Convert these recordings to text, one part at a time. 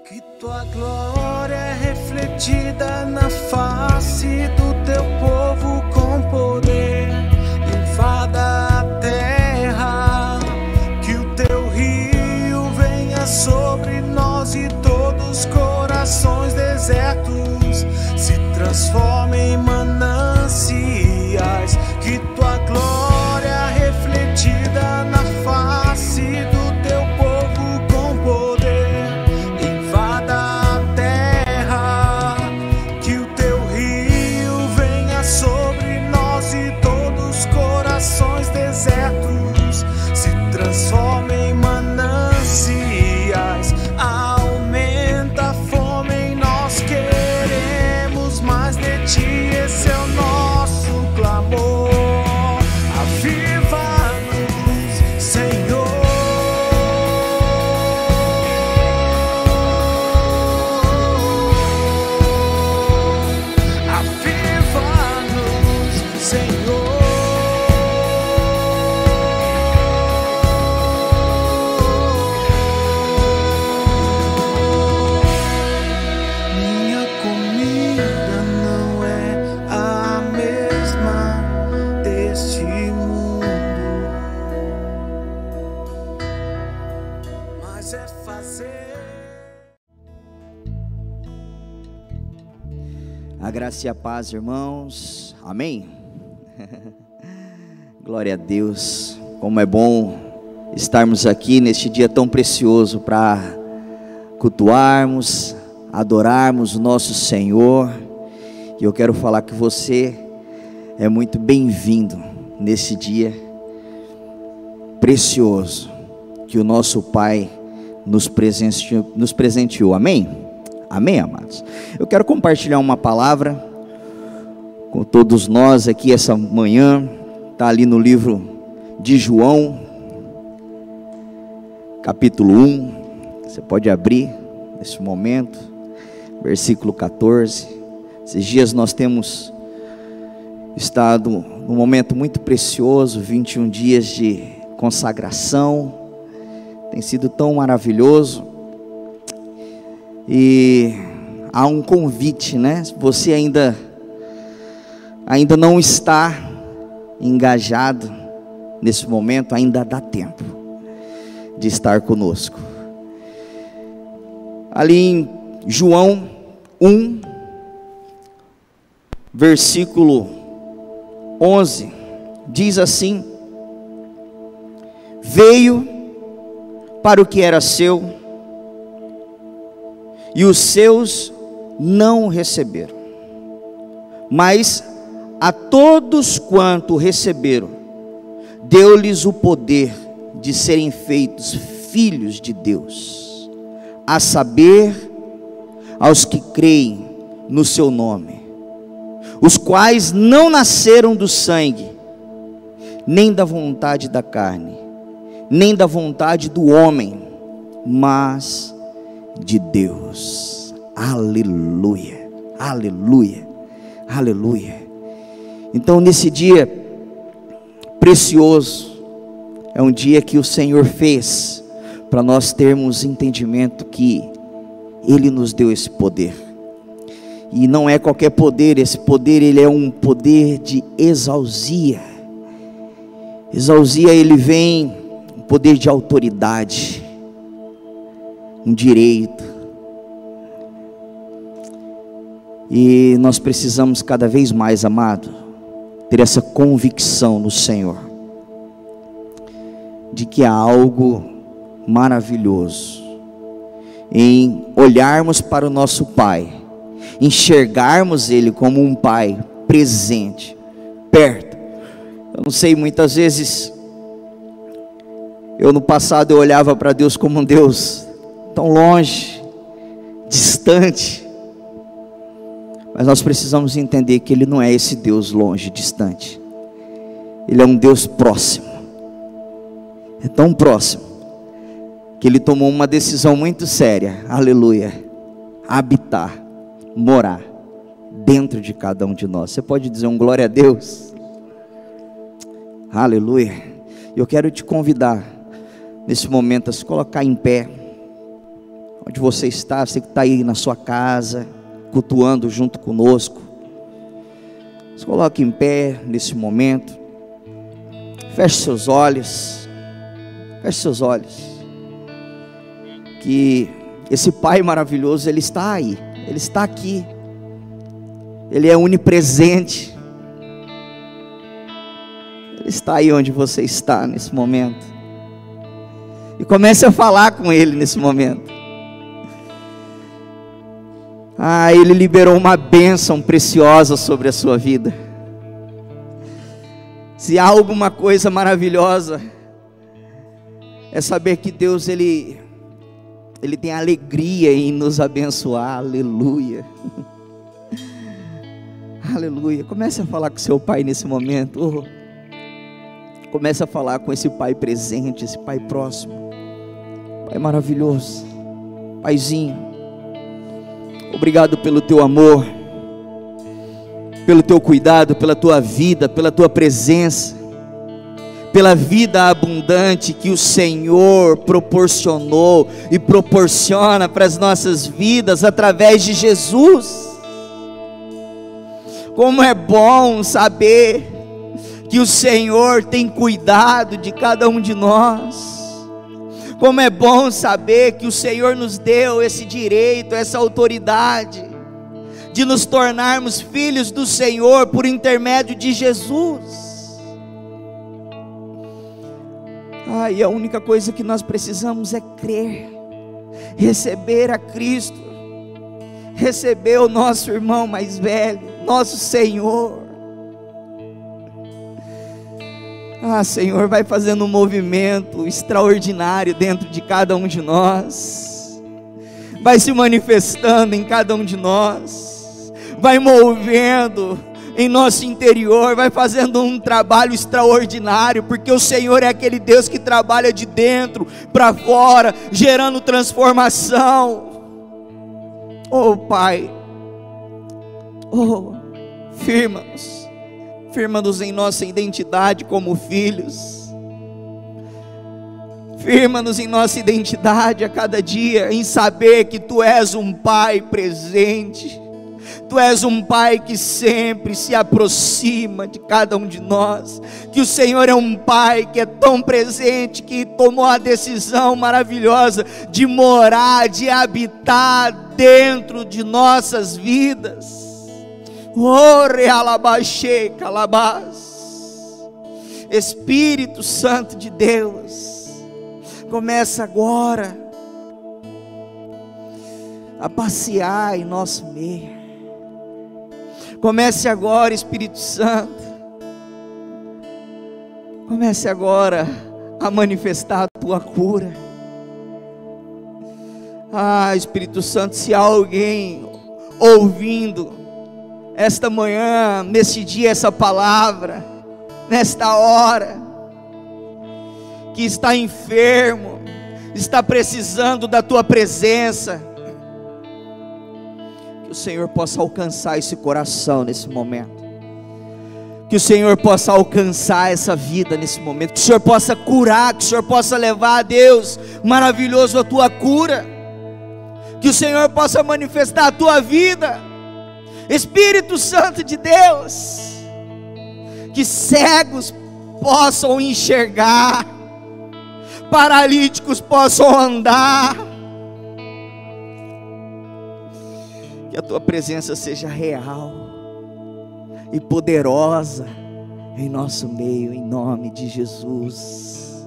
Que tua glória é refletida na face do teu povo com poder. Invada a terra, que o teu rio venha sobre nós e todos os corações desertos se transformem em mananciais. Que tua glória é refletida na face do teu povo com poder. Invada a terra, que o teu rio venha sobre nós e todos os corações desertos se transformem em mananciais. Aumenta a fome em nós, queremos mais de ti, esse é o nosso clamor. Aviva-nos, Senhor. Aviva-nos, Senhor. Minha comida não é a mesma deste mundo, mas é fazer. A graça e a paz, irmãos. Amém? Glória a Deus. Como é bom estarmos aqui neste dia tão precioso para cultuarmos, adorarmos o nosso Senhor. E eu quero falar que você é muito bem-vindo nesse dia precioso que o nosso Pai nos presenteou. Amém? Amém, amados? Eu quero compartilhar uma palavra com todos nós aqui essa manhã. Está ali no livro de João, capítulo 1. Você pode abrir nesse momento, versículo 14. Esses dias nós temos estado num momento muito precioso, 21 dias de consagração. Tem sido tão maravilhoso. E há um convite, né? Se você ainda não está engajado nesse momento, ainda dá tempo de estar conosco. Ali em João 1, versículo 11, diz assim: veio para o que era seu, e os seus não o receberam. Mas a todos quanto receberam, deu-lhes o poder de serem feitos filhos de Deus, a saber, aos que creem no seu nome, os quais não nasceram do sangue, nem da vontade da carne, nem da vontade do homem, mas de Deus. Aleluia, aleluia, aleluia. Então nesse dia precioso, é um dia que o Senhor fez para nós termos entendimento que Ele nos deu esse poder. E não é qualquer poder, esse poder ele é um poder de exousia. Exousia, ele vem um poder de autoridade, um direito. E nós precisamos cada vez mais, amado, ter essa convicção no Senhor, de que há algo maravilhoso em olharmos para o nosso Pai, enxergarmos Ele como um Pai presente, perto. Eu não sei, muitas vezes, no passado eu olhava para Deus como um Deus tão longe, distante. Mas nós precisamos entender que Ele não é esse Deus longe, distante. Ele é um Deus próximo. É tão próximo que Ele tomou uma decisão muito séria. Aleluia. Habitar, morar dentro de cada um de nós. Você pode dizer um glória a Deus? Aleluia. Eu quero te convidar nesse momento a se colocar em pé. onde você está, você que está aí na sua casa, cultuando junto conosco, se coloque em pé nesse momento, feche seus olhos, que esse Pai maravilhoso, Ele está aí, Ele está aqui, Ele é onipresente, Ele está aí onde você está nesse momento, e comece a falar com Ele nesse momento. Ele liberou uma bênção preciosa sobre a sua vida. Se há alguma coisa maravilhosa, é saber que Deus, Ele tem alegria em nos abençoar. Aleluia. Aleluia. Comece a falar com seu Pai nesse momento. Comece a falar com esse Pai presente, esse Pai próximo. Pai maravilhoso, Paizinho, obrigado pelo teu amor, pelo teu cuidado, pela tua vida, pela tua presença, pela vida abundante que o Senhor proporcionou e proporciona para as nossas vidas através de Jesus. Como é bom saber que o Senhor tem cuidado de cada um de nós. Como é bom saber que o Senhor nos deu esse direito, essa autoridade de nos tornarmos filhos do Senhor por intermédio de Jesus. E a única coisa que nós precisamos é crer, receber a Cristo, receber o nosso irmão mais velho, nosso Senhor. Senhor, vai fazendo um movimento extraordinário dentro de cada um de nós, vai se manifestando em cada um de nós, vai movendo em nosso interior, vai fazendo um trabalho extraordinário, porque o Senhor é aquele Deus que trabalha de dentro para fora, gerando transformação. Pai, firma-nos em nossa identidade como filhos, firma-nos em nossa identidade a cada dia, em saber que Tu és um Pai presente, Tu és um Pai que sempre se aproxima de cada um de nós, que o Senhor é um Pai que é tão presente, que tomou a decisão maravilhosa de morar, de habitar dentro de nossas vidas. Espírito Santo de Deus, começa agora a passear em nosso meio. Comece agora, Espírito Santo, comece agora a manifestar a Tua cura. Espírito Santo, se há alguém ouvindo esta manhã, nesse dia, essa palavra, nesta hora, que está enfermo, está precisando da Tua presença, que o Senhor possa alcançar esse coração nesse momento, que o Senhor possa alcançar essa vida nesse momento, que o Senhor possa curar, que o Senhor possa levar a Deus maravilhoso a Tua cura, que o Senhor possa manifestar a Tua vida. Espírito Santo de Deus, que cegos possam enxergar, paralíticos possam andar, que a Tua presença seja real e poderosa em nosso meio, em nome de Jesus,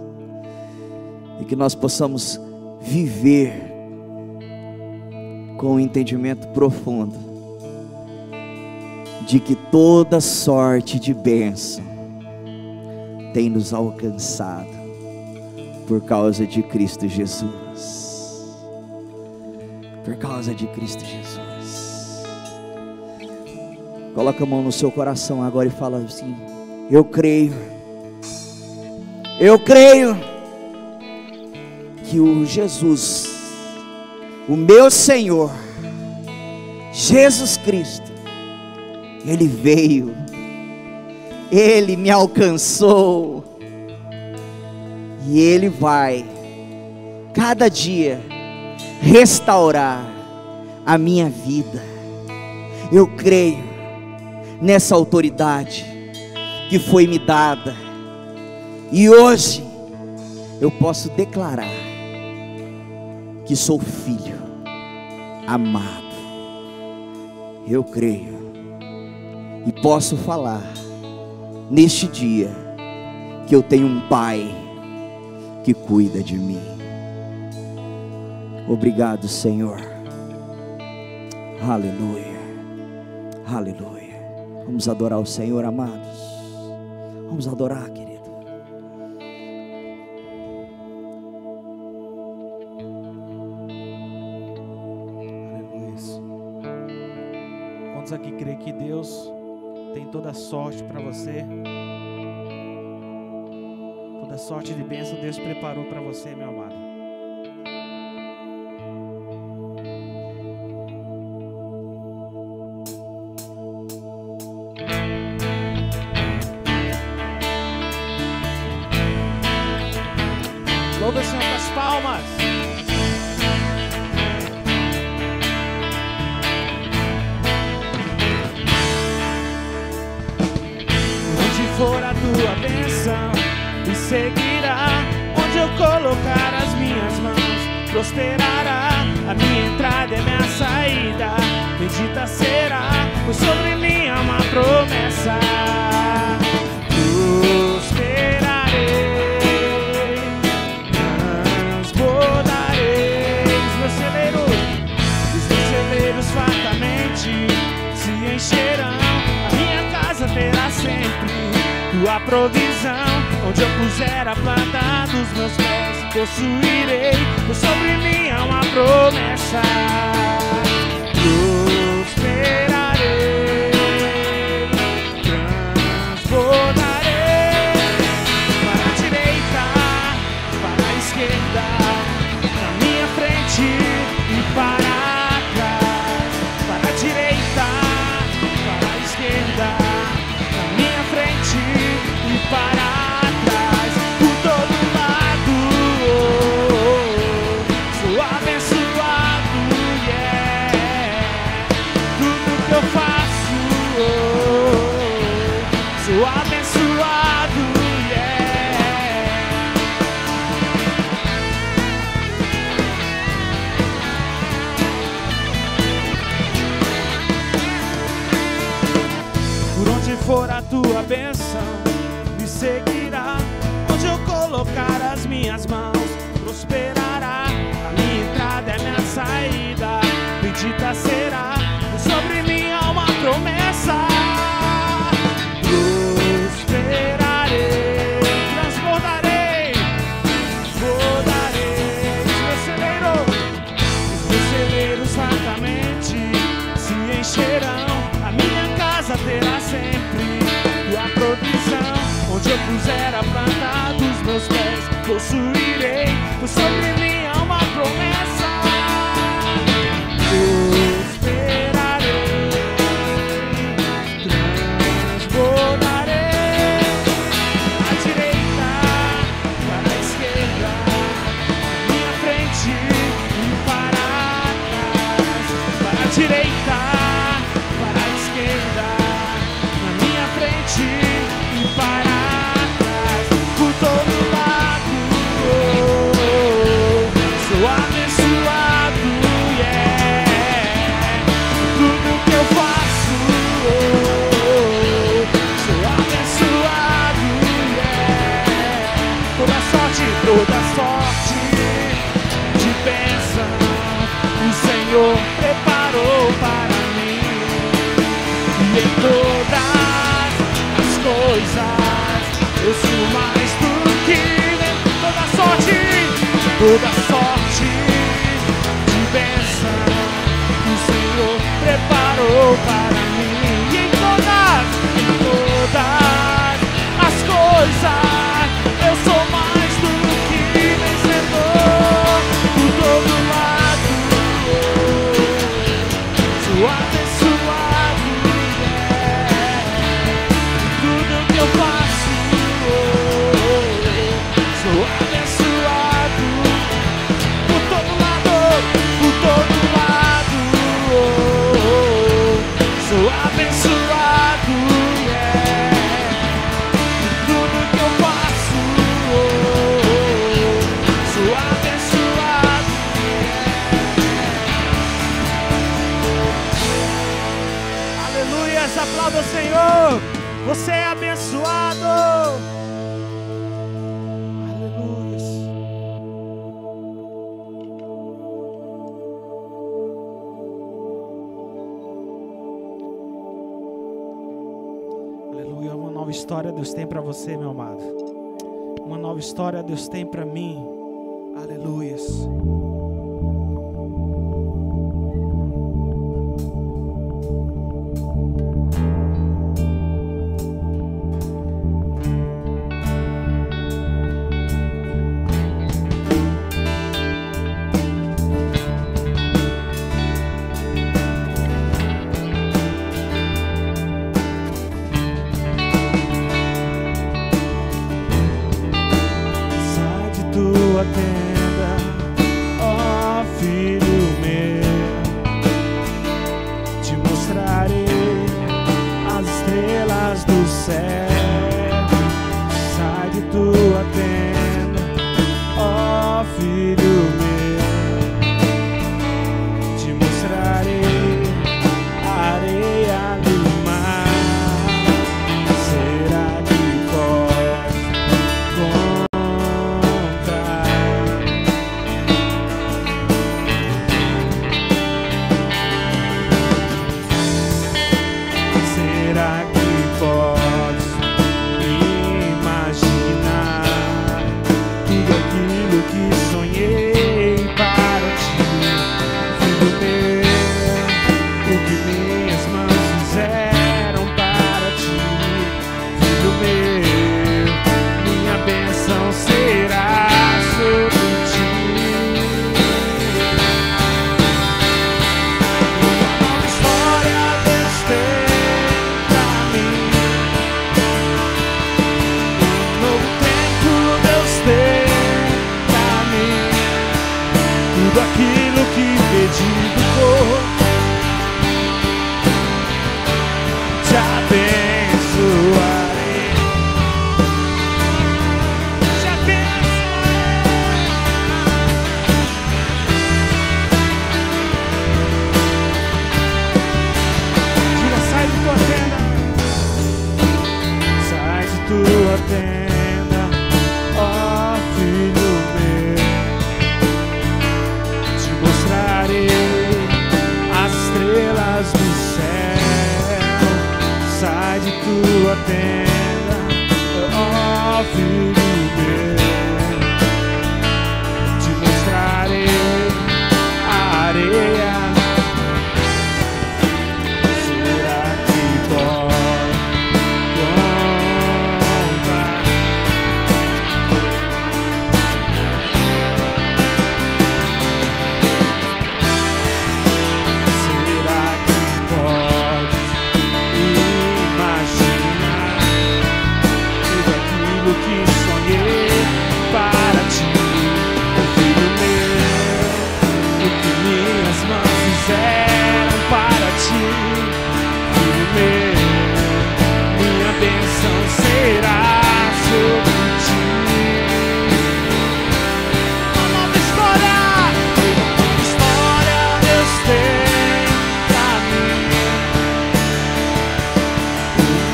e que nós possamos viver com um entendimento profundo de que toda sorte de bênção tem nos alcançado por causa de Cristo Jesus. Por causa de Cristo Jesus. Coloca a mão no seu coração agora e fala assim: eu creio que o Jesus, o meu Senhor Jesus Cristo, Ele veio, Ele me alcançou, e Ele vai, cada dia, restaurar a minha vida. Eu creio nessa autoridade que foi me dada, e hoje eu posso declarar que sou filho amado. Eu creio e posso falar neste dia que eu tenho um Pai que cuida de mim. Obrigado, Senhor. Aleluia, aleluia. Vamos adorar o Senhor, amados. Vamos adorar, querido. Aleluia. Quantos aqui creem que Deus tem toda a sorte para você? Toda sorte de bênção Deus preparou para você, meu amado. Louva o Senhor com as palmas. Onde for a tua bênção, me seguirá. Onde eu colocar as minhas mãos, prosperará. A minha entrada é minha saída, bendita será, pois sobre mim há uma promessa. Prosperarei, transbordarei. Os meus celeiros fartamente se encherão. A minha casa terá sempre tua provisão. Onde eu puser a planta dos meus pés, possuirei, pois sobre mim há uma promessa. Prosperarei, transbordarei. Para a direita, para a esquerda, na minha frente e para trás. Para a direita, para a esquerda, na minha frente e para trás. Por todo lado, sou abençoado, yeah. Tudo que eu faço, sou abençoado, yeah. Por onde for a tua bênção, me seguirá. Onde eu colocar as minhas mãos, prosperará. A minha entrada é minha saída, bendita será, pois sobre mim há uma promessa. Prosperarei, transbordarei, bordarei. Os meus celeiros fartamente se encherão. A minha casa terá sempre tua provisão. Onde eu puser a planta dos meus pés, possuirei, pois sobre mim há uma promessa. Prosperarei, transbordarei. À direita, para a esquerda, à minha frente e para trás. Para a direita, para a esquerda, na minha frente e para trás. Por todo lado, sou abençoado, yeah. Tudo que eu faço, sou abençoado, yeah. Toda sorte de bênção o Senhor preparou para mim. E em todas as coisas eu sou mais do que toda sorte de bênção que o Senhor preparou para mim. E em todas as coisas eu sou mais do que vencedor. Por todo lado sou abençoado, yeah. Tudo que eu faço, sou abençoado. Por todo lado história Deus tem para você, meu amado. Uma nova história Deus tem para mim. Aleluias.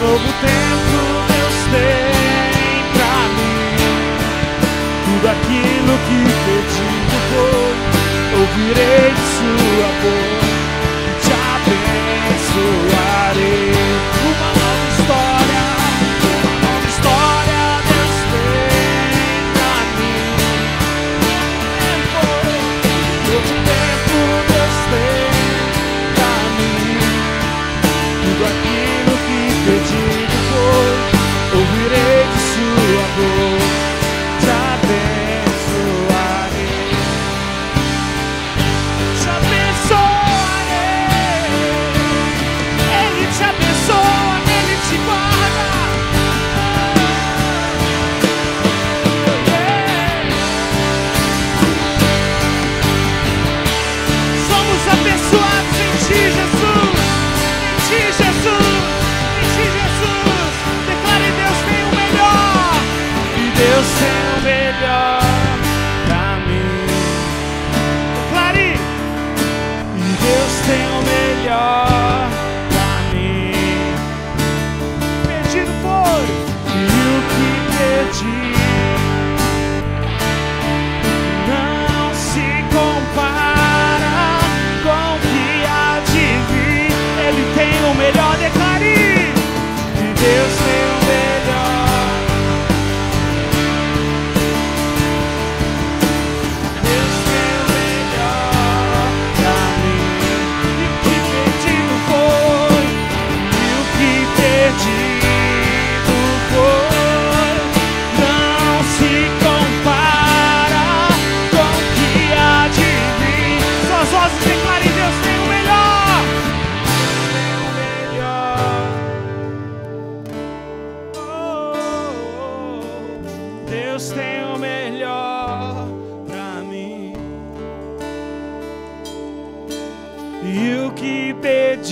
Novo tempo Deus tem pra mim. Deus tem o melhor pra mim. E o que pedido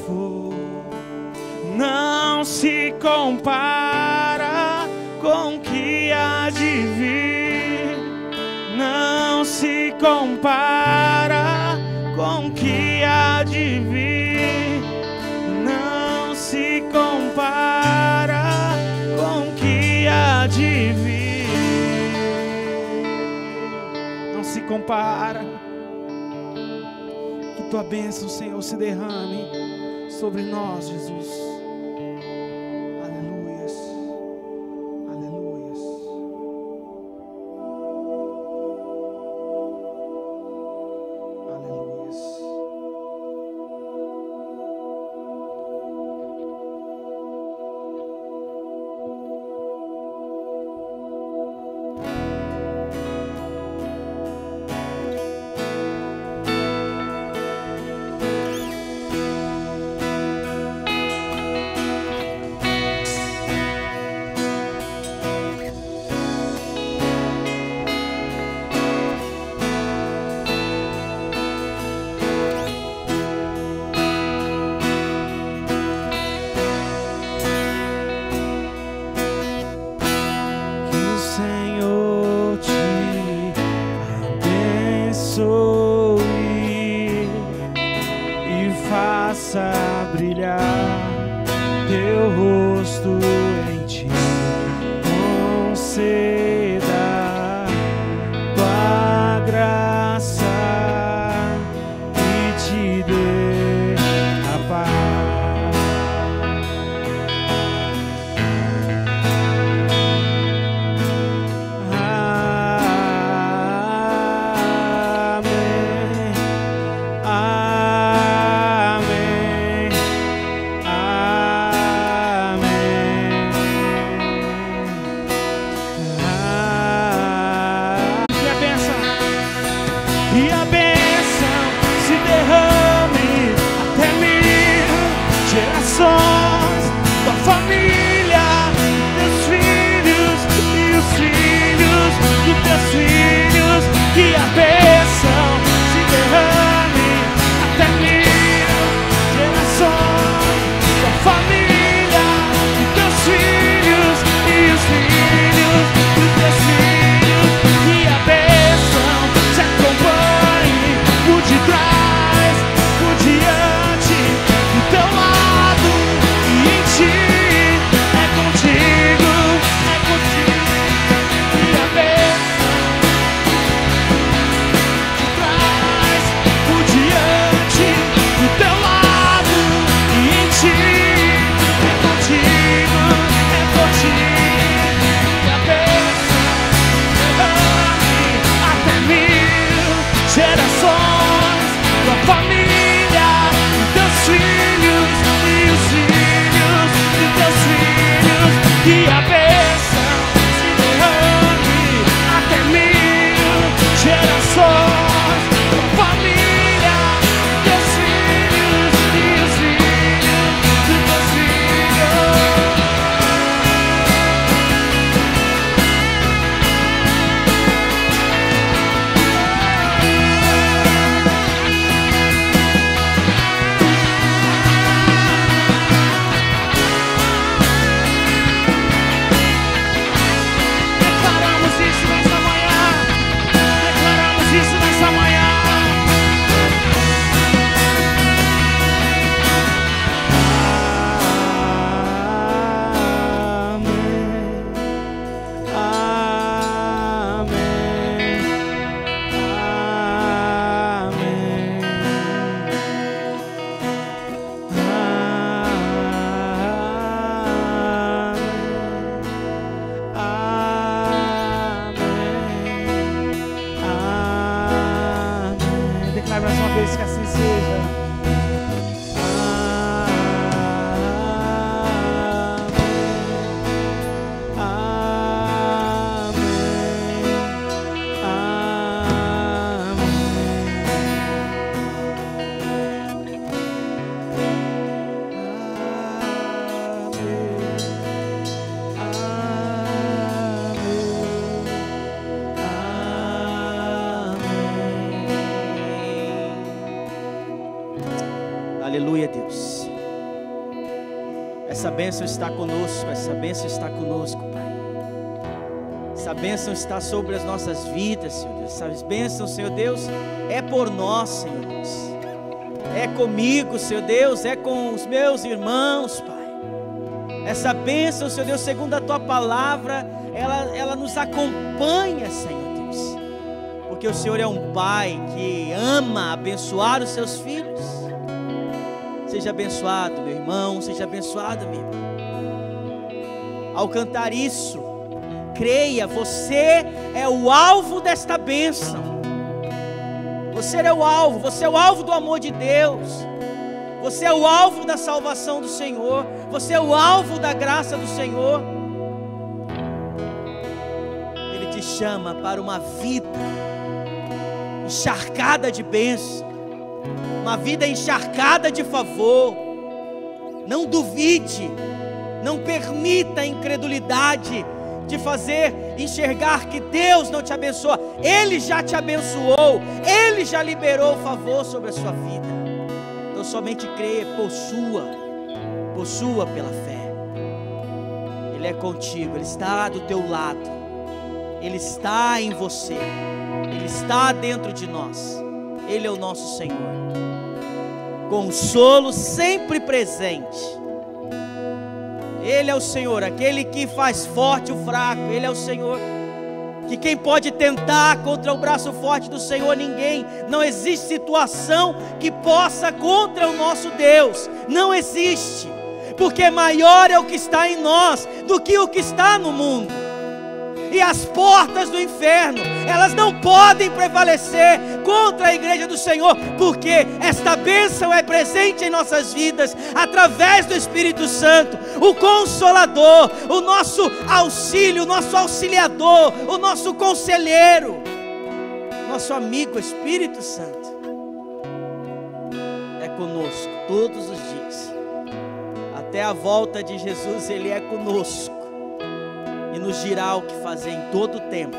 for não se compara com o que há de vir. Não se compara com o que há de vir. Não se compara com o que há de vir. Não se compara. Que tua bênção, Senhor, se derrame sobre nós, Jesus. Aleluias. Aleluias. Aleluias. bênção está conosco, essa bênção está conosco, Pai. Essa bênção está sobre as nossas vidas, Senhor Deus. Essa bênção, Senhor Deus, é por nós, Senhor Deus. É comigo, Senhor Deus, é com os meus irmãos, Pai. Essa bênção, Senhor Deus, segundo a Tua palavra, ela nos acompanha, Senhor Deus. Porque o Senhor é um Pai que ama abençoar os seus filhos. Seja abençoado, meu irmão, seja abençoado, minha irmã. Ao cantar isso, creia, você é o alvo desta bênção. Você é o alvo do amor de Deus. Você é o alvo da salvação do Senhor. Você é o alvo da graça do Senhor. Ele te chama para uma vida encharcada de bênção, uma vida encharcada de favor. Não duvide, não permita a incredulidade de fazer enxergar que Deus não te abençoa. Ele já te abençoou, Ele já liberou o favor sobre a sua vida. Então somente creia, possua pela fé. Ele é contigo, Ele está do teu lado, Ele está em você, Ele está dentro de nós. Ele é o nosso Senhor, consolo sempre presente. Ele é o Senhor, aquele que faz forte o fraco. Ele é o Senhor, que quem pode tentar contra o braço forte do Senhor? Ninguém. Não existe situação que possa contra o nosso Deus. Não existe, porque maior é o que está em nós do que o que está no mundo. E as portas do inferno, elas não podem prevalecer contra a igreja do Senhor, porque esta bênção é presente em nossas vidas, através do Espírito Santo, o Consolador, o nosso auxílio, o nosso auxiliador, o nosso conselheiro, nosso amigo Espírito Santo, é conosco todos os dias, até a volta de Jesus. Ele é conosco e nos dirá o que fazer em todo o tempo.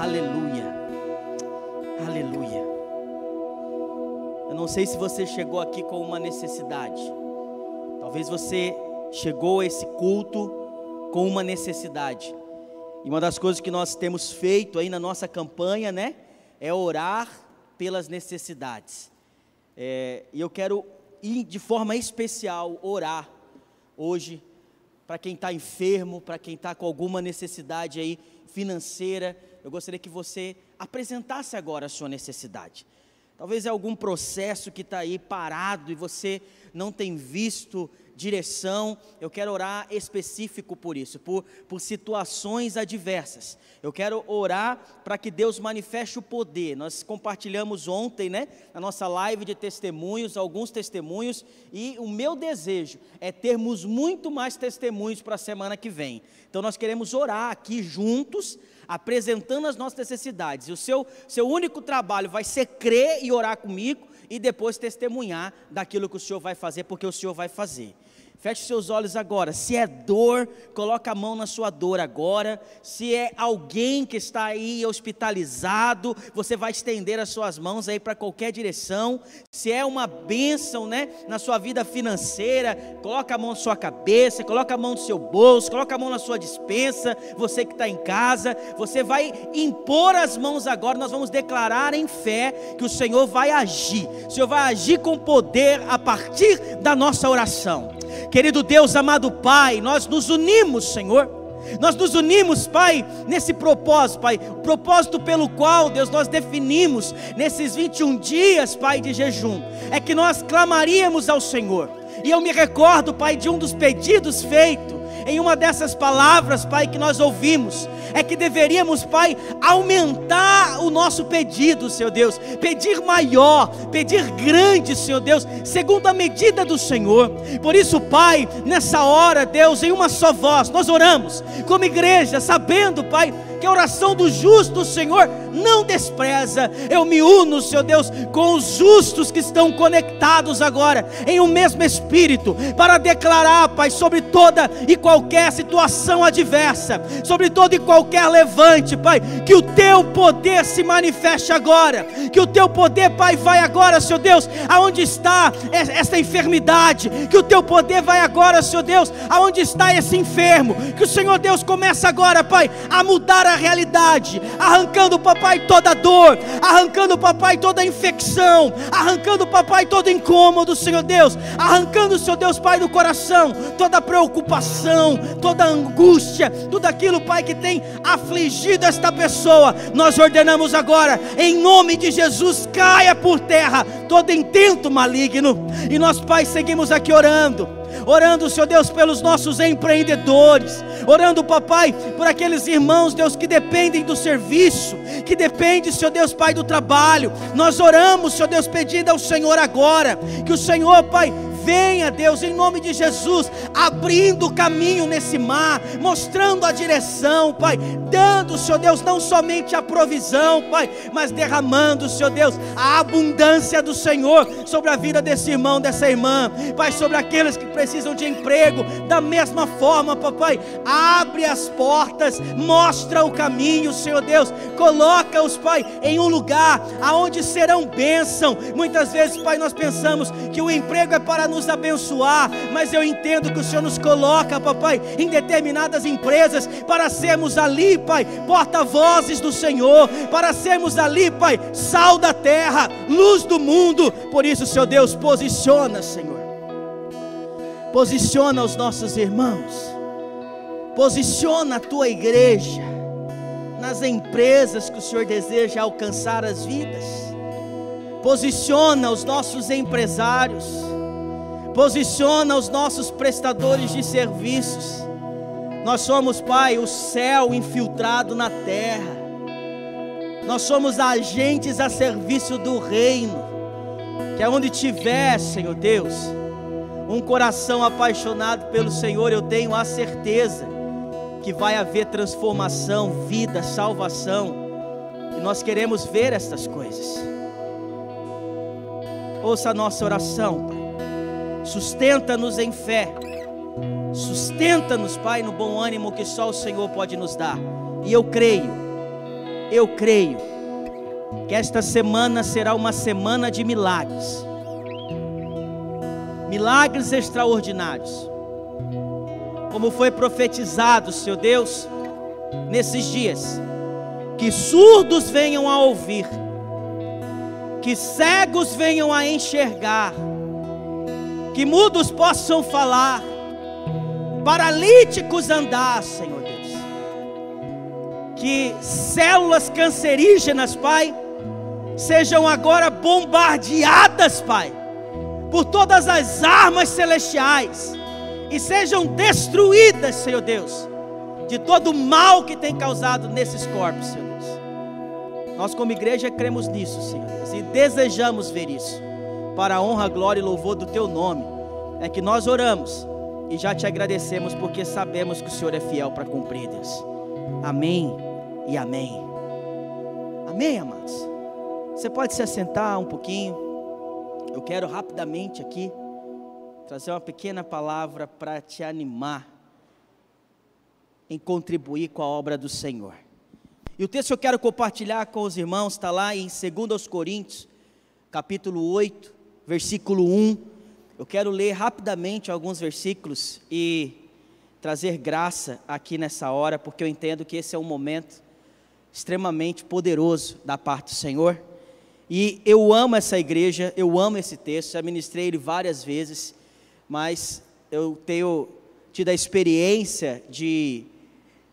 Aleluia, aleluia. Eu não sei se você chegou aqui com uma necessidade. Talvez você chegou a esse culto com uma necessidade. E uma das coisas que nós temos feito aí na nossa campanha, né, é orar pelas necessidades. E eu quero ir de forma especial orar hoje para quem está enfermo, para quem está com alguma necessidade aí financeira. Eu gostaria que você apresentasse agora a sua necessidade. Talvez é algum processo que está aí parado e você não tem visto direção. Eu quero orar específico por isso, por situações adversas. Eu quero orar para que Deus manifeste o poder. Nós compartilhamos ontem, né, na nossa live de testemunhos, alguns testemunhos, e o meu desejo é termos muito mais testemunhos para a semana que vem. Então nós queremos orar aqui juntos, apresentando as nossas necessidades. E o seu único trabalho vai ser crer e orar comigo, e depois testemunhar daquilo que o Senhor vai fazer, porque o Senhor vai fazer. Feche seus olhos agora. Se é dor, coloca a mão na sua dor agora. Se é alguém que está aí hospitalizado, você vai estender as suas mãos aí para qualquer direção. Se é uma bênção, né, na sua vida financeira, coloca a mão na sua cabeça, coloca a mão no seu bolso, coloca a mão na sua despensa. Você que está em casa, você vai impor as mãos agora. Nós vamos declarar em fé que o Senhor vai agir. O Senhor vai agir com poder a partir da nossa oração. Querido Deus, amado Pai, nós nos unimos, Senhor, nós nos unimos, Pai, nesse propósito, Pai, o propósito pelo qual, Deus, nós definimos nesses 21 dias, Pai, de jejum, é que nós clamaríamos ao Senhor. E eu me recordo, Pai, de um dos pedidos feito em uma dessas palavras, Pai, que nós ouvimos, é que deveríamos, Pai, aumentar o nosso pedido, Senhor Deus, pedir maior, pedir grande, Senhor Deus, segundo a medida do Senhor. Por isso, Pai, nessa hora, Deus, em uma só voz, nós oramos como igreja, sabendo, Pai, que porque a oração do justo o Senhor não despreza. Eu me uno, Senhor Deus, com os justos que estão conectados agora em um mesmo espírito, para declarar, Pai, sobre toda e qualquer situação adversa, sobre todo e qualquer levante, Pai, que o Teu poder se manifeste agora, que o Teu poder, Pai, vai agora, Senhor Deus, aonde está esta enfermidade, que o Teu poder vai agora, Senhor Deus, aonde está esse enfermo, que o Senhor Deus começa agora, Pai, a mudar a realidade, arrancando, papai, toda dor, arrancando, papai, toda infecção, arrancando, papai, todo incômodo, Senhor Deus, arrancando, Senhor Deus, Pai, do coração, toda preocupação, toda angústia, tudo aquilo, Pai, que tem afligido esta pessoa. Nós ordenamos agora, em nome de Jesus, caia por terra todo intento maligno. E nós, Pai, seguimos aqui orando, Senhor Deus, pelos nossos empreendedores, orando, papai, por aqueles irmãos, Deus, que dependem do serviço, que dependem, Senhor Deus, Pai, do trabalho. Nós oramos, Senhor Deus, pedindo ao Senhor agora, que o Senhor, Pai, venha, Deus, em nome de Jesus, abrindo o caminho nesse mar, mostrando a direção, Pai, dando, Senhor Deus, não somente a provisão, Pai, mas derramando, Senhor Deus, a abundância do Senhor sobre a vida desse irmão, dessa irmã, Pai, sobre aqueles que precisam de emprego. Da mesma forma, papai, abre as portas, mostra o caminho, Senhor Deus, coloca-os, Pai, em um lugar aonde serão bênção. Muitas vezes, Pai, nós pensamos que o emprego é para nos abençoar, mas eu entendo que o Senhor nos coloca, papai, em determinadas empresas, para sermos ali, Pai, porta-vozes do Senhor, para sermos ali, Pai, sal da terra, luz do mundo. Por isso, Senhor Deus, posiciona, Senhor, posiciona os nossos irmãos, posiciona a Tua igreja nas empresas que o Senhor deseja alcançar as vidas, posiciona os nossos empresários, posiciona os nossos prestadores de serviços. Nós somos, Pai, o céu infiltrado na terra, nós somos agentes a serviço do reino, que é onde tiver, Senhor Deus, um coração apaixonado pelo Senhor, eu tenho a certeza que vai haver transformação, vida, salvação, e nós queremos ver estas coisas. Ouça a nossa oração, Pai. Sustenta-nos em fé, sustenta-nos, Pai, no bom ânimo que só o Senhor pode nos dar. E eu creio que esta semana será uma semana de milagres, milagres extraordinários, como foi profetizado, Senhor Deus, nesses dias, que surdos venham a ouvir, que cegos venham a enxergar, que mudos possam falar, paralíticos andar, Senhor Deus, que células cancerígenas, Pai, sejam agora bombardeadas, Pai, por todas as armas celestiais, e sejam destruídas, Senhor Deus, de todo o mal que tem causado nesses corpos, Senhor Deus. Nós como igreja cremos nisso, Senhor Deus, e desejamos ver isso, para a honra, glória e louvor do Teu nome. É que nós oramos e já Te agradecemos, porque sabemos que o Senhor é fiel para cumprir, Deus. Amém e amém. Amém, amados. Você pode se assentar um pouquinho. Eu quero rapidamente aqui trazer uma pequena palavra para te animar em contribuir com a obra do Senhor. E o texto que eu quero compartilhar com os irmãos está lá em 2 Coríntios, capítulo 8, versículo 1. Eu quero ler rapidamente alguns versículos e trazer graça aqui nessa hora, porque eu entendo que esse é um momento extremamente poderoso da parte do Senhor. E eu amo essa igreja, eu amo esse texto, já ministrei ele várias vezes, mas eu tenho tido a experiência de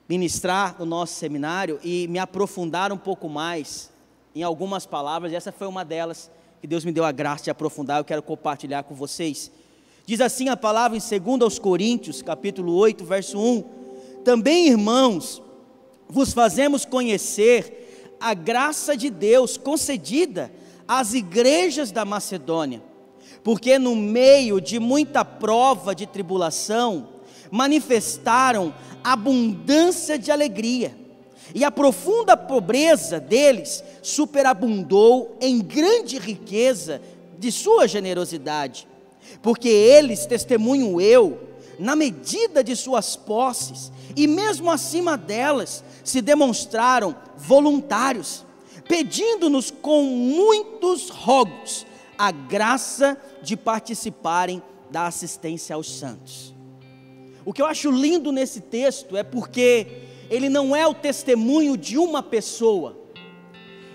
ministrar no nosso seminário e me aprofundar um pouco mais em algumas palavras, e essa foi uma delas que Deus me deu a graça de aprofundar. Eu quero compartilhar com vocês. Diz assim a palavra em 2 Coríntios, capítulo 8, verso 1: Também, irmãos, vos fazemos conhecer a graça de Deus concedida às igrejas da Macedônia, porque no meio de muita prova de tribulação, manifestaram abundância de alegria, e a profunda pobreza deles superabundou em grande riqueza de sua generosidade, porque eles, testemunho eu, na medida de suas posses, e mesmo acima delas, se demonstraram voluntários, pedindo-nos com muitos rogos a graça de participarem da assistência aos santos. O que eu acho lindo nesse texto é porque ele não é o testemunho de uma pessoa,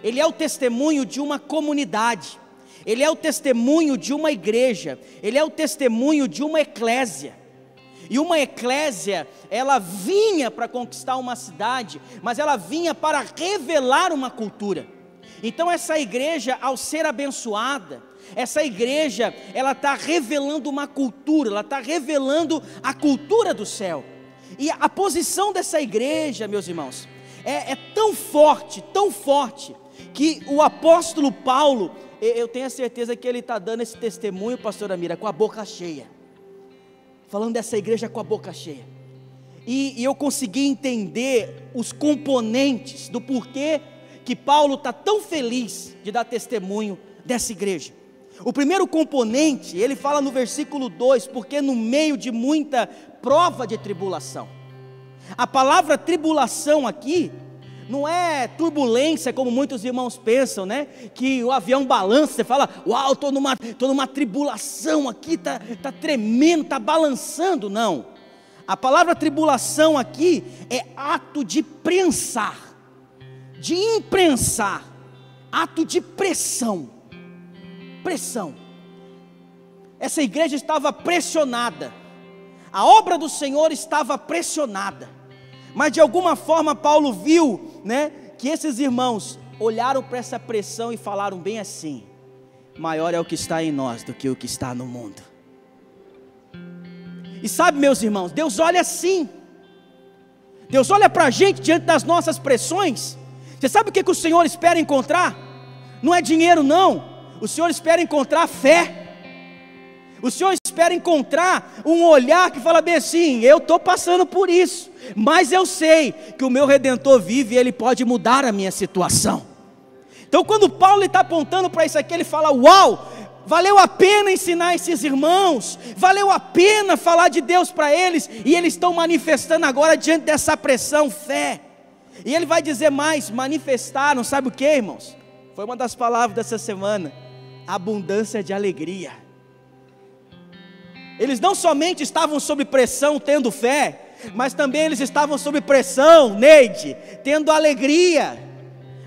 ele é o testemunho de uma comunidade, ele é o testemunho de uma igreja, ele é o testemunho de uma eclésia. E uma eclésia, ela vinha para conquistar uma cidade, mas ela vinha para revelar uma cultura. Então essa igreja, ao ser abençoada, essa igreja, ela está revelando uma cultura, ela está revelando a cultura do céu. E a posição dessa igreja, meus irmãos, é tão forte, que o apóstolo Paulo, eu tenho a certeza que ele está dando esse testemunho, pastora Mira, com a boca cheia, falando dessa igreja com a boca cheia, e eu consegui entender os componentes do porquê que Paulo está tão feliz de dar testemunho dessa igreja. O primeiro componente, ele fala no versículo 2, porque no meio de muita prova de tribulação. A palavra tribulação aqui, não é turbulência como muitos irmãos pensam, né? Que o avião balança, você fala, uau, estou numa tribulação aqui, tá tremendo, está balançando. Não, a palavra tribulação aqui é ato de prensar, de imprensar, ato de pressão. Essa igreja estava pressionada, a obra do Senhor estava pressionada, mas de alguma forma Paulo viu, né, que esses irmãos olharam para essa pressão e falaram bem assim: maior é o que está em nós do que o que está no mundo. E sabe, meus irmãos, Deus olha assim, Deus olha para a gente diante das nossas pressões. Você sabe o que o Senhor espera encontrar? Não é dinheiro não, o Senhor espera encontrar fé. O Senhor espera encontrar um olhar que fala bem assim: eu estou passando por isso, mas eu sei que o meu Redentor vive e Ele pode mudar a minha situação. Então quando Paulo está apontando para isso aqui, ele fala: uau, valeu a pena ensinar esses irmãos, valeu a pena falar de Deus para eles, e eles estão manifestando agora diante dessa pressão, fé. E ele vai dizer mais, manifestaram, sabe o que, irmãos? Foi uma das palavras dessa semana: abundância de alegria. Eles não somente estavam sob pressão tendo fé, mas também eles estavam sob pressão, Neide, tendo alegria,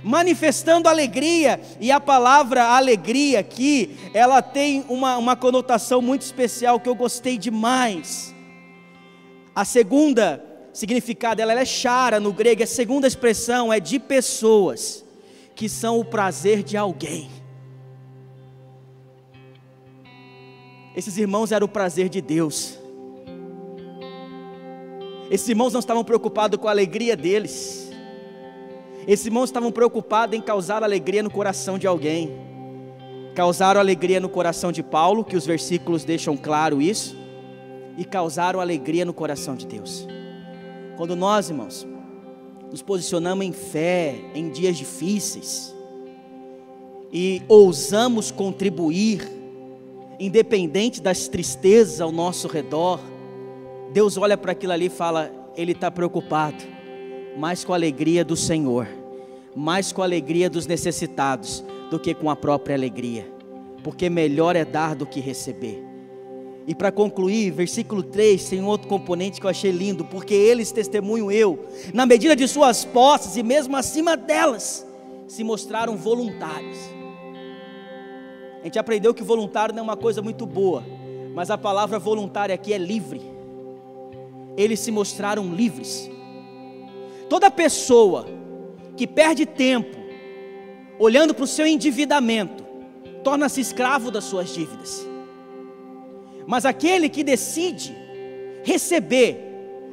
manifestando alegria. E a palavra alegria aqui, ela tem uma conotação muito especial que eu gostei demais. A segunda significado dela é chara no grego, a segunda expressão é de pessoas que são o prazer de alguém. Esses irmãos eram o prazer de Deus. Esses irmãos não estavam preocupados com a alegria deles. Esses irmãos estavam preocupados em causar alegria no coração de alguém. Causaram alegria no coração de Paulo, que os versículos deixam claro isso, e causaram alegria no coração de Deus. Quando nós, irmãos, nos posicionamos em fé em dias difíceis e ousamos contribuir, independente das tristezas ao nosso redor, Deus olha para aquilo ali e fala: Ele está preocupado mais com a alegria do Senhor, mais com a alegria dos necessitados, do que com a própria alegria, porque melhor é dar do que receber. E para concluir, versículo 3, tem um outro componente que eu achei lindo, porque eles, testemunho eu, na medida de suas posses e mesmo acima delas, se mostraram voluntários. A gente aprendeu que voluntário não é uma coisa muito boa, mas a palavra voluntária aqui é livre. Eles se mostraram livres. Toda pessoa que perde tempo olhando para o seu endividamento, torna-se escravo das suas dívidas. Mas aquele que decide receber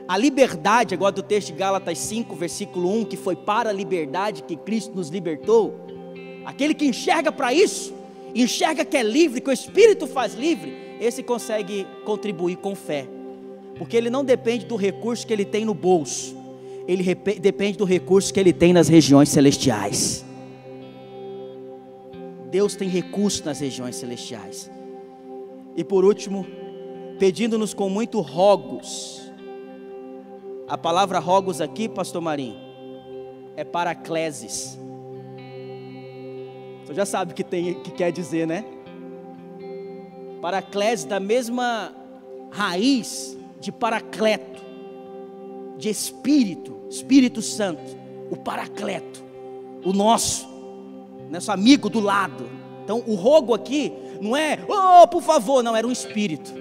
a liberdade, agora do texto de Gálatas 5, versículo 1, que foi para a liberdade que Cristo nos libertou, aquele que enxerga para isso, enxerga que é livre, que o Espírito faz livre, esse consegue contribuir com fé, porque ele não depende do recurso que ele tem no bolso, ele depende do recurso que ele tem nas regiões celestiais. Deus tem recurso nas regiões celestiais. E por último, pedindo-nos com muito rogos. A palavra rogos aqui, pastor Marinho, é paracleses. Você já sabe o que quer dizer, né? Paracleses, da mesma raiz de paracleto, de Espírito Santo, o paracleto, o nosso amigo do lado. Então o rogo aqui não é, oh, por favor, não, era um espírito.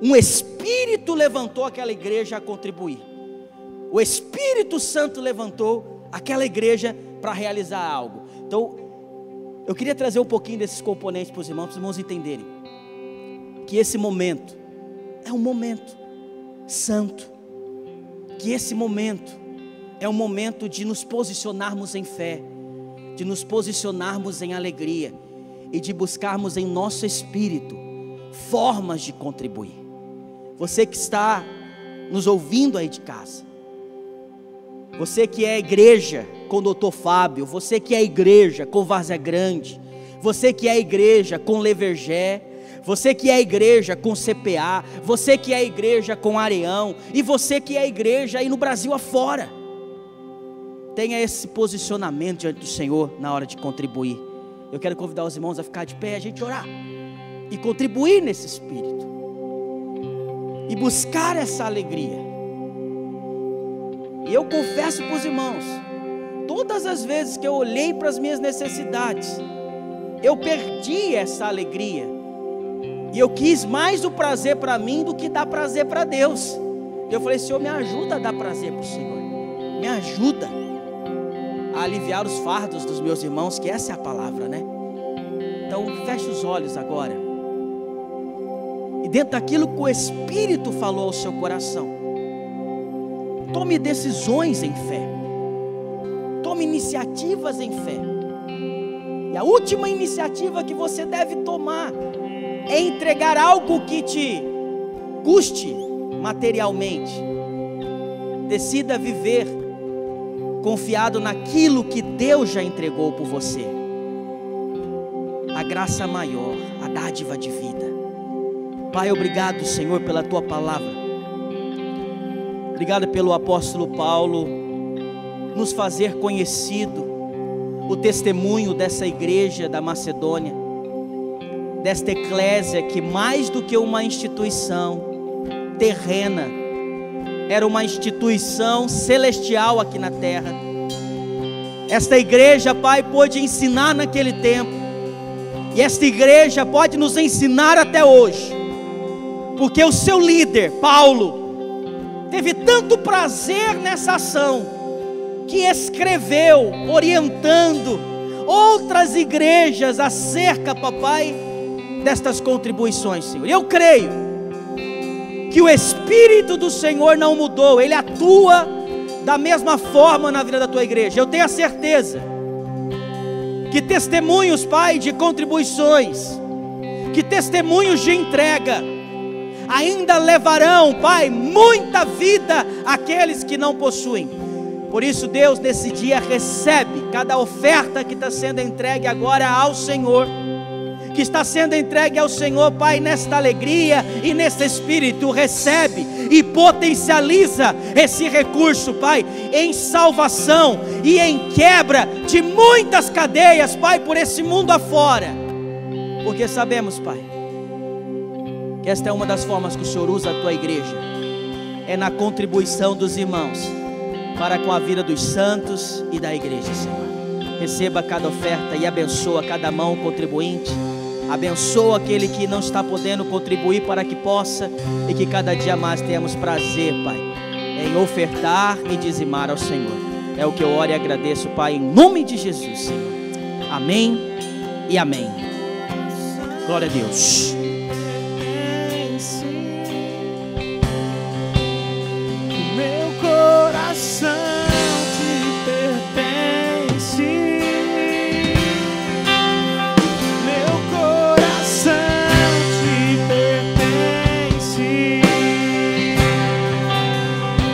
Um espírito levantou aquela igreja a contribuir. O Espírito Santo levantou aquela igreja para realizar algo. Então, eu queria trazer um pouquinho desses componentes para os irmãos entenderem que esse momento é um momento santo, que esse momento é um momento de nos posicionarmos em fé, de nos posicionarmos em alegria e de buscarmos em nosso espírito formas de contribuir. Você que está nos ouvindo aí de casa, você que é igreja com o Dr. Fábio, você que é igreja com Várzea Grande, você que é igreja com Levergé, você que é igreja com CPA, você que é igreja com Areão, e você que é igreja aí no Brasil afora, tenha esse posicionamento diante do Senhor na hora de contribuir. Eu quero convidar os irmãos a ficar de pé, a gente orar e contribuir nesse espírito e buscar essa alegria. E eu confesso para os irmãos, todas as vezes que eu olhei para as minhas necessidades, eu perdi essa alegria, e eu quis mais o prazer para mim do que dar prazer para Deus. Eu falei: Senhor, me ajuda a dar prazer para o Senhor, me ajuda a aliviar os fardos dos meus irmãos, que essa é a palavra, né? Então feche os olhos agora, e dentro daquilo que o Espírito falou ao seu coração, tome decisões em fé, tome iniciativas em fé. E a última iniciativa que você deve tomar é entregar algo que te custe materialmente. Decida viver confiado naquilo que Deus já entregou por você, a graça maior, a dádiva de vida. Pai, obrigado, Senhor, pela tua palavra. Obrigado pelo apóstolo Paulo nos fazer conhecido o testemunho dessa igreja da Macedônia, desta eclésia que, mais do que uma instituição terrena, era uma instituição celestial aqui na terra. Esta igreja, Pai, pôde ensinar naquele tempo, e esta igreja pode nos ensinar até hoje, porque o seu líder, Paulo, teve tanto prazer nessa ação, que escreveu orientando outras igrejas acerca, papai, destas contribuições, Senhor. Eu creio que o Espírito do Senhor não mudou, Ele atua da mesma forma na vida da tua igreja. Eu tenho a certeza que testemunhos, Pai, de contribuições, que testemunhos de entrega, ainda levarão, Pai, muita vida àqueles que não possuem. Por isso, Deus, nesse dia, recebe cada oferta que está sendo entregue agora ao Senhor, que está sendo entregue ao Senhor, Pai, nesta alegria e nesse espírito. Recebe e potencializa esse recurso, Pai, em salvação e em quebra de muitas cadeias, Pai, por esse mundo afora, porque sabemos, Pai, que esta é uma das formas que o Senhor usa a tua igreja, é na contribuição dos irmãos para com a vida dos santos e da igreja, Senhor. Receba cada oferta e abençoa cada mão contribuinte. Abençoa aquele que não está podendo contribuir, para que possa, e que cada dia mais tenhamos prazer, Pai, em ofertar e dizimar ao Senhor. É o que eu oro e agradeço, Pai, em nome de Jesus, Senhor. Amém e amém. Glória a Deus.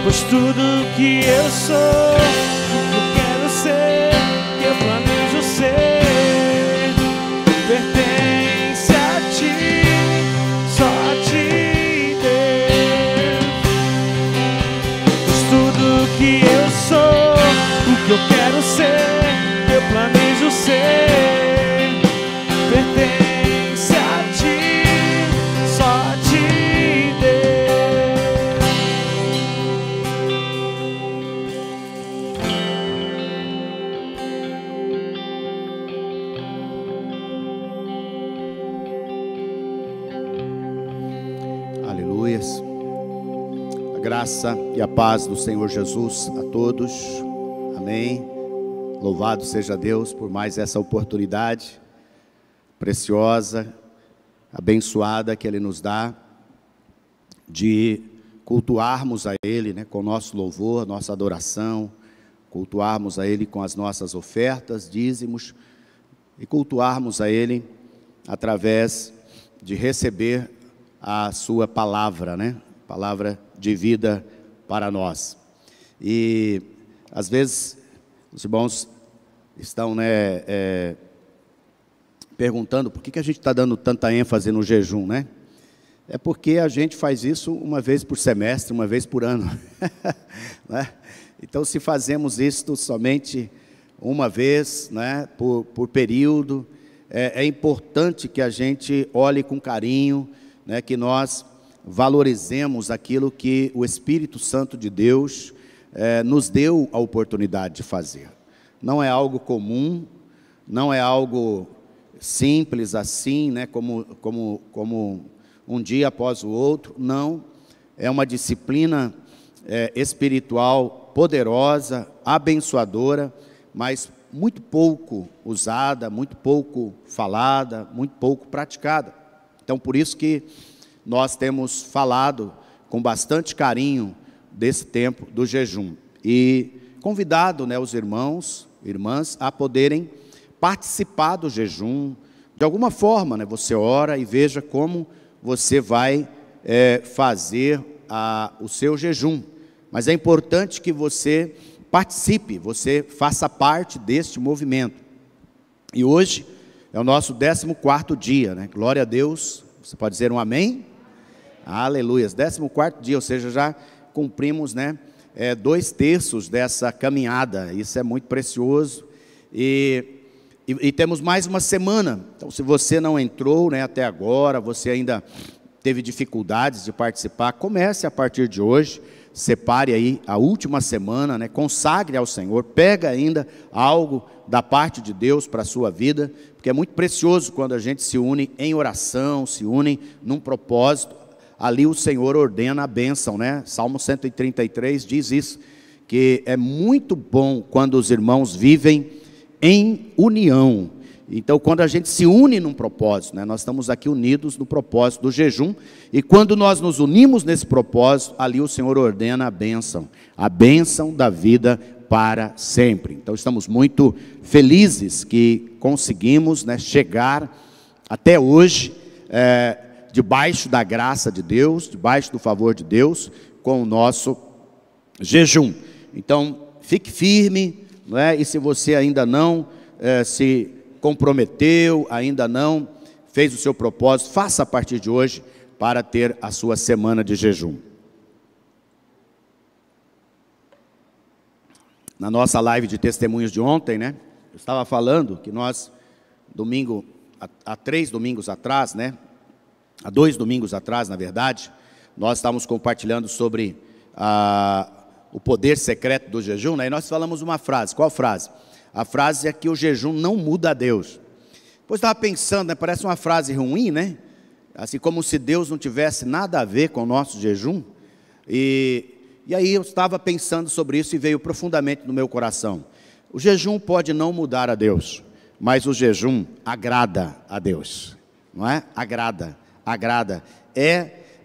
Pois tudo que eu sou, eu quero ser, que eu planejo ser, pertence a ti, só a ti, Deus. Pois tudo que eu sou, o que eu quero ser, eu planejo ser, pertence a ti, só a ti, Deus. Aleluias. A graça e a paz do Senhor Jesus a todos. Amém. Louvado seja Deus por mais essa oportunidade preciosa, abençoada que Ele nos dá de cultuarmos a Ele, né, com o nosso louvor, nossa adoração, cultuarmos a Ele com as nossas ofertas, dízimos, e cultuarmos a Ele através de receber a sua palavra, né, palavra de vida para nós. E às vezes os irmãos estão, né, perguntando por que a gente está dando tanta ênfase no jejum, né? É porque a gente faz isso uma vez por semestre, uma vez por ano. Né? Então, se fazemos isto somente uma vez, né, por período, é importante que a gente olhe com carinho, né, que nós valorizemos aquilo que o Espírito Santo de Deus nos deu a oportunidade de fazer. Não é algo comum, não é algo simples assim, né, como um dia após o outro. Não, é uma disciplina espiritual poderosa, abençoadora, mas muito pouco usada, muito pouco falada, muito pouco praticada. Então, por isso que nós temos falado com bastante carinho desse tempo do jejum e convidado, né, os irmãos, irmãs a poderem participar do jejum de alguma forma, né? Você ora e veja como você vai fazer o seu jejum, mas é importante que você participe, você faça parte deste movimento. E hoje é o nosso 14º dia, né? Glória a Deus. Você pode dizer um amém? Aleluias. 14º dia, ou seja, já cumprimos, né, 2/3 dessa caminhada. Isso é muito precioso. E temos mais uma semana. Então, se você não entrou, né, até agora, você ainda teve dificuldades de participar, comece a partir de hoje. Separe aí a última semana, né, consagre ao Senhor, pega ainda algo da parte de Deus para a sua vida, porque é muito precioso quando a gente se une em oração, se une num propósito. Ali o Senhor ordena a bênção, né? Salmo 133 diz isso, que é muito bom quando os irmãos vivem em união. Então, quando a gente se une num propósito, né? Nós estamos aqui unidos no propósito do jejum, e quando nós nos unimos nesse propósito, ali o Senhor ordena a bênção da vida para sempre. Então, estamos muito felizes que conseguimos, né, chegar até hoje, debaixo da graça de Deus, debaixo do favor de Deus, com o nosso jejum. Então, fique firme, não é? E se você ainda não se comprometeu, ainda não fez o seu propósito, faça a partir de hoje para ter a sua semana de jejum. Na nossa live de testemunhos de ontem, né, eu estava falando que nós, há 3 domingos atrás, né, há 2 domingos atrás, na verdade, nós estávamos compartilhando sobre o poder secreto do jejum, né? E nós falamos uma frase. Qual frase? A frase é que o jejum não muda a Deus. Depois estava pensando, né? Parece uma frase ruim, né? Assim como se Deus não tivesse nada a ver com o nosso jejum. E aí eu estava pensando sobre isso e veio profundamente no meu coração. O jejum pode não mudar a Deus, mas o jejum agrada a Deus, não é? Agrada.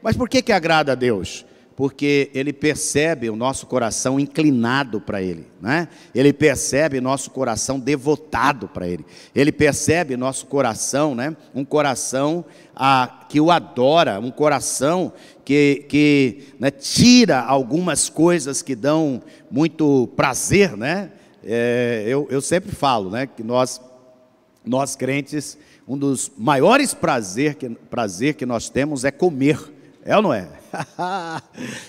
Mas por que agrada a Deus? Porque Ele percebe o nosso coração inclinado para Ele, né? Ele percebe nosso coração devotado para Ele. Ele percebe nosso coração, né? Um coração que o adora, um coração né, tira algumas coisas que dão muito prazer, né? Eu sempre falo, né, que nós crentes, um dos maiores prazer que nós temos é comer, é ou não é?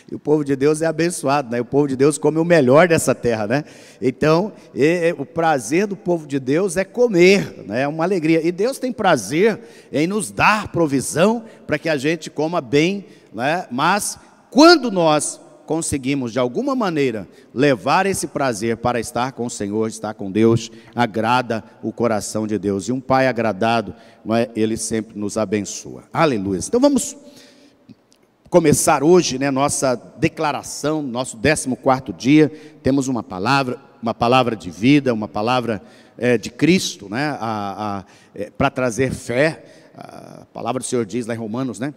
E o povo de Deus é abençoado, né? O povo de Deus come o melhor dessa terra, né? Então, o prazer do povo de Deus é comer, né? É uma alegria. E Deus tem prazer em nos dar provisão para que a gente coma bem, né? Mas quando nós conseguimos de alguma maneira levar esse prazer para estar com o Senhor, estar com Deus, agrada o coração de Deus. E um pai agradado, não é? Ele sempre nos abençoa. Aleluia. Então vamos começar hoje, né, nossa declaração, nosso 14º dia. Temos uma palavra de vida, uma palavra de Cristo, né, para trazer fé. A palavra do Senhor diz lá em Romanos, né,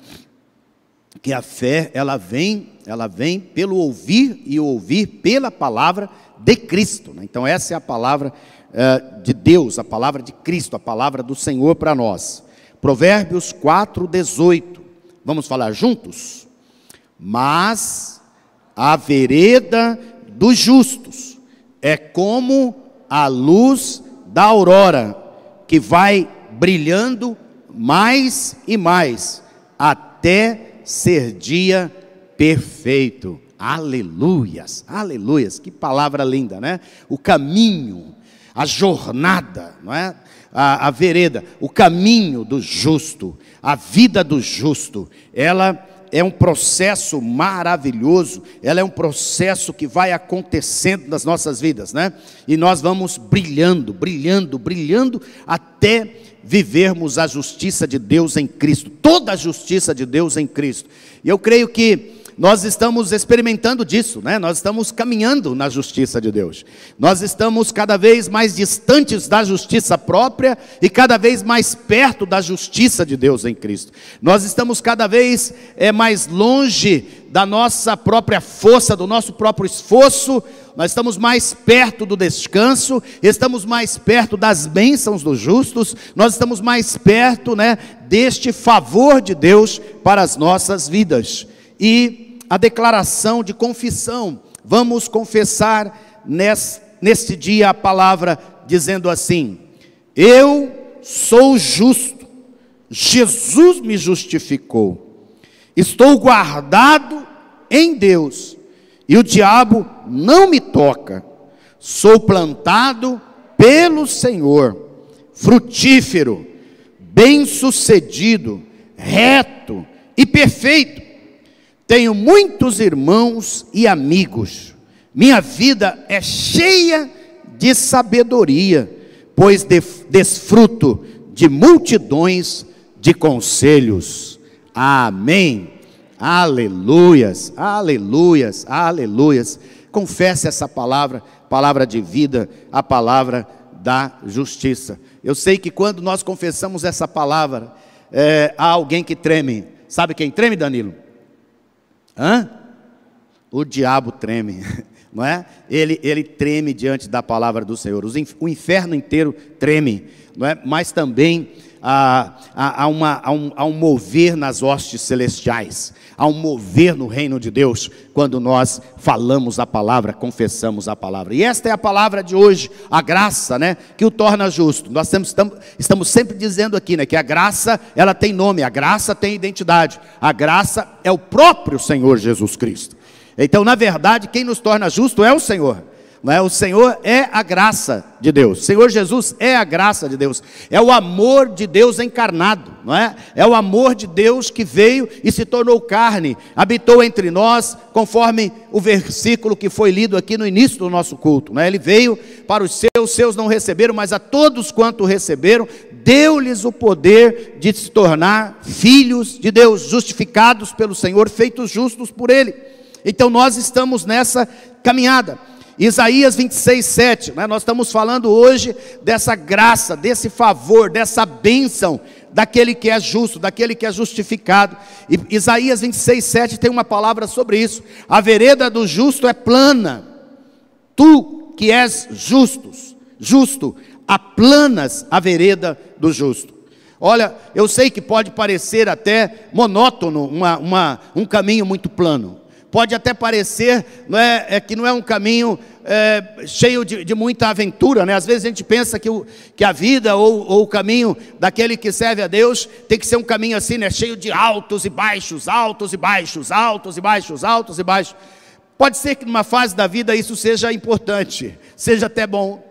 que a fé ela vem pelo ouvir e ouvir pela palavra de Cristo, né? Então essa é a palavra de Deus, a palavra de Cristo, a palavra do Senhor para nós. Provérbios 4:18. Vamos falar juntos? Mas a vereda dos justos é como a luz da aurora, que vai brilhando mais e mais, até ser dia perfeito. Aleluias, aleluias, que palavra linda, né? O caminho, a jornada, não é? A vereda, o caminho do justo, a vida do justo, ela é um processo maravilhoso, ela é um processo que vai acontecendo nas nossas vidas, né? E nós vamos brilhando, brilhando, brilhando, até vivermos a justiça de Deus em Cristo, toda a justiça de Deus em Cristo. E eu creio que nós estamos experimentando disso, né? Nós estamos caminhando na justiça de Deus. Nós estamos cada vez mais distantes da justiça própria e cada vez mais perto da justiça de Deus em Cristo. Nós estamos cada vez mais longe da nossa própria força, do nosso próprio esforço. Nós estamos mais perto do descanso, estamos mais perto das bênçãos dos justos, nós estamos mais perto, né, deste favor de Deus para as nossas vidas. E a declaração de confissão, vamos confessar neste dia a palavra dizendo assim: eu sou justo, Jesus me justificou, estou guardado em Deus e o diabo não me toca, sou plantado pelo Senhor, frutífero, bem-sucedido, reto e perfeito. Tenho muitos irmãos e amigos, minha vida é cheia de sabedoria, pois desfruto de multidões de conselhos. Amém. Aleluias, aleluias, aleluias. Confesse essa palavra, palavra de vida, a palavra da justiça. Eu sei que quando nós confessamos essa palavra, há alguém que treme. Sabe quem treme, Danilo? O diabo treme, não é? Ele treme diante da palavra do Senhor. O inferno inteiro treme, não é? Mas também há um mover nas hostes celestiais, há um mover no reino de Deus, quando nós falamos a palavra, confessamos a palavra. E esta é a palavra de hoje, a graça, né, que o torna justo. Nós estamos sempre dizendo aqui, né, que a graça, ela tem nome, a graça tem identidade, a graça é o próprio Senhor Jesus Cristo. Então, na verdade, quem nos torna justo é o Senhor. Não é? O Senhor é a graça de Deus, o Senhor Jesus é a graça de Deus, é o amor de Deus encarnado, não é? É o amor de Deus que veio e se tornou carne, habitou entre nós, conforme o versículo que foi lido aqui no início do nosso culto, não é? Ele veio para os seus não receberam, mas a todos quanto receberam, deu-lhes o poder de se tornar filhos de Deus, justificados pelo Senhor, feitos justos por Ele. Então nós estamos nessa caminhada. Isaías 26:7, né? Nós estamos falando hoje dessa graça, desse favor, dessa bênção daquele que é justo, daquele que é justificado. E Isaías 26:7 tem uma palavra sobre isso: a vereda do justo é plana, tu que és justo, aplanas a vereda do justo. Olha, eu sei que pode parecer até monótono um caminho muito plano. Pode até parecer que não é um caminho cheio de muita aventura, né? Às vezes a gente pensa que a vida ou o caminho daquele que serve a Deus tem que ser um caminho assim, né? Cheio de altos e baixos, altos e baixos, altos e baixos, altos e baixos. Pode ser que numa fase da vida isso seja importante, seja até bom,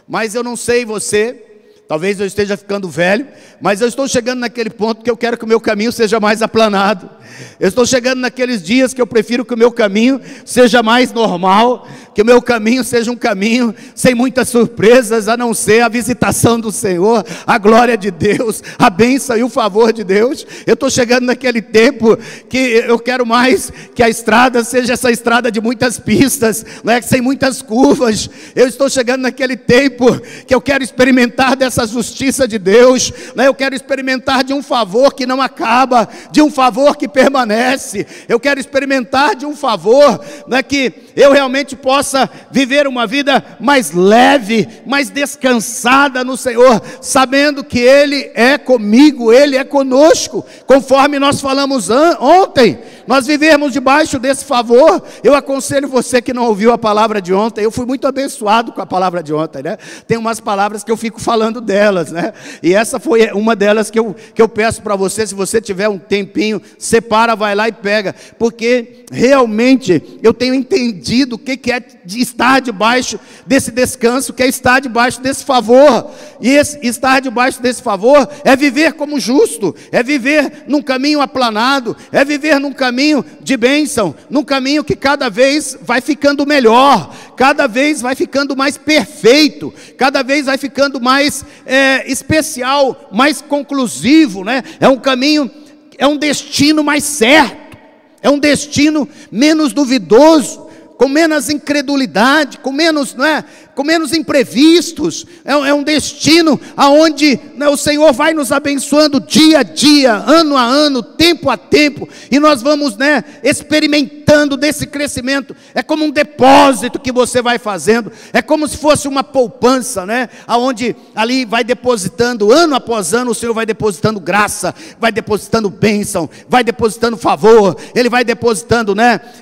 mas eu não sei você. Talvez eu esteja ficando velho, mas eu estou chegando naquele ponto que eu quero que o meu caminho seja mais aplanado. Eu estou chegando naqueles dias que eu prefiro que o meu caminho seja mais normal, que o meu caminho seja um caminho sem muitas surpresas, a não ser a visitação do Senhor, a glória de Deus, a bênção e o favor de Deus. Eu estou chegando naquele tempo que eu quero mais que a estrada seja essa estrada de muitas pistas, não é? Sem muitas curvas. Eu estou chegando naquele tempo que eu quero experimentar dessa justiça de Deus, né? Eu quero experimentar de um favor que não acaba, de um favor que permanece. Eu quero experimentar de um favor, né, que eu realmente possa viver uma vida mais leve, mais descansada no Senhor, sabendo que Ele é comigo, Ele é conosco, conforme nós falamos ontem. Nós vivemos debaixo desse favor. Eu aconselho você que não ouviu a palavra de ontem. Eu fui muito abençoado com a palavra de ontem, né? Tem umas palavras que eu fico falando delas, né? E essa foi uma delas que eu peço para você. Se você tiver um tempinho, separa, vai lá e pega, porque realmente eu tenho entendido o que é estar debaixo desse descanso, que é estar debaixo desse favor. E estar debaixo desse favor é viver como justo, é viver num caminho aplanado, é viver num caminho de bênção, num caminho que cada vez vai ficando melhor, cada vez vai ficando mais perfeito, cada vez vai ficando mais especial, mais conclusivo, né? É um caminho, é um destino mais certo, é um destino menos duvidoso, com menos incredulidade, com menos, com menos imprevistos. É um destino aonde, né, o Senhor vai nos abençoando dia a dia, ano a ano, tempo a tempo, e nós vamos, experimentando desse crescimento. É como um depósito que você vai fazendo, é como se fosse uma poupança, aonde ali vai depositando, ano após ano, o Senhor vai depositando graça, vai depositando bênção, vai depositando favor, Ele vai depositando,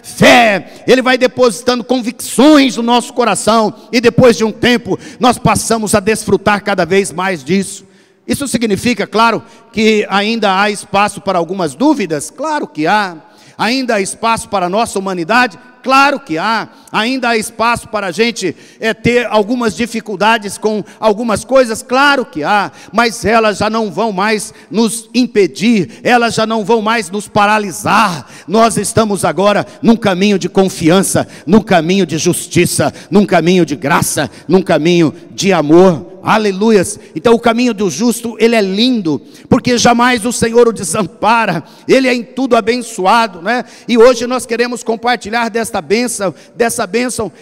fé, Ele vai depositando convicções no nosso coração, e depois de um tempo, nós passamos a desfrutar cada vez mais disso. Isso significa, claro, que ainda há espaço para algumas dúvidas? Claro que há. Ainda há espaço para a nossa humanidade? Claro que há. Ainda há espaço para a gente ter algumas dificuldades com algumas coisas? Claro que há. Mas elas já não vão mais nos impedir, elas já não vão mais nos paralisar. Nós estamos agora num caminho de confiança, num caminho de justiça, num caminho de graça, num caminho de amor. Aleluias. Então o caminho do justo, ele é lindo, porque jamais o Senhor o desampara, Ele é em tudo abençoado, E hoje nós queremos compartilhar dessa bênção.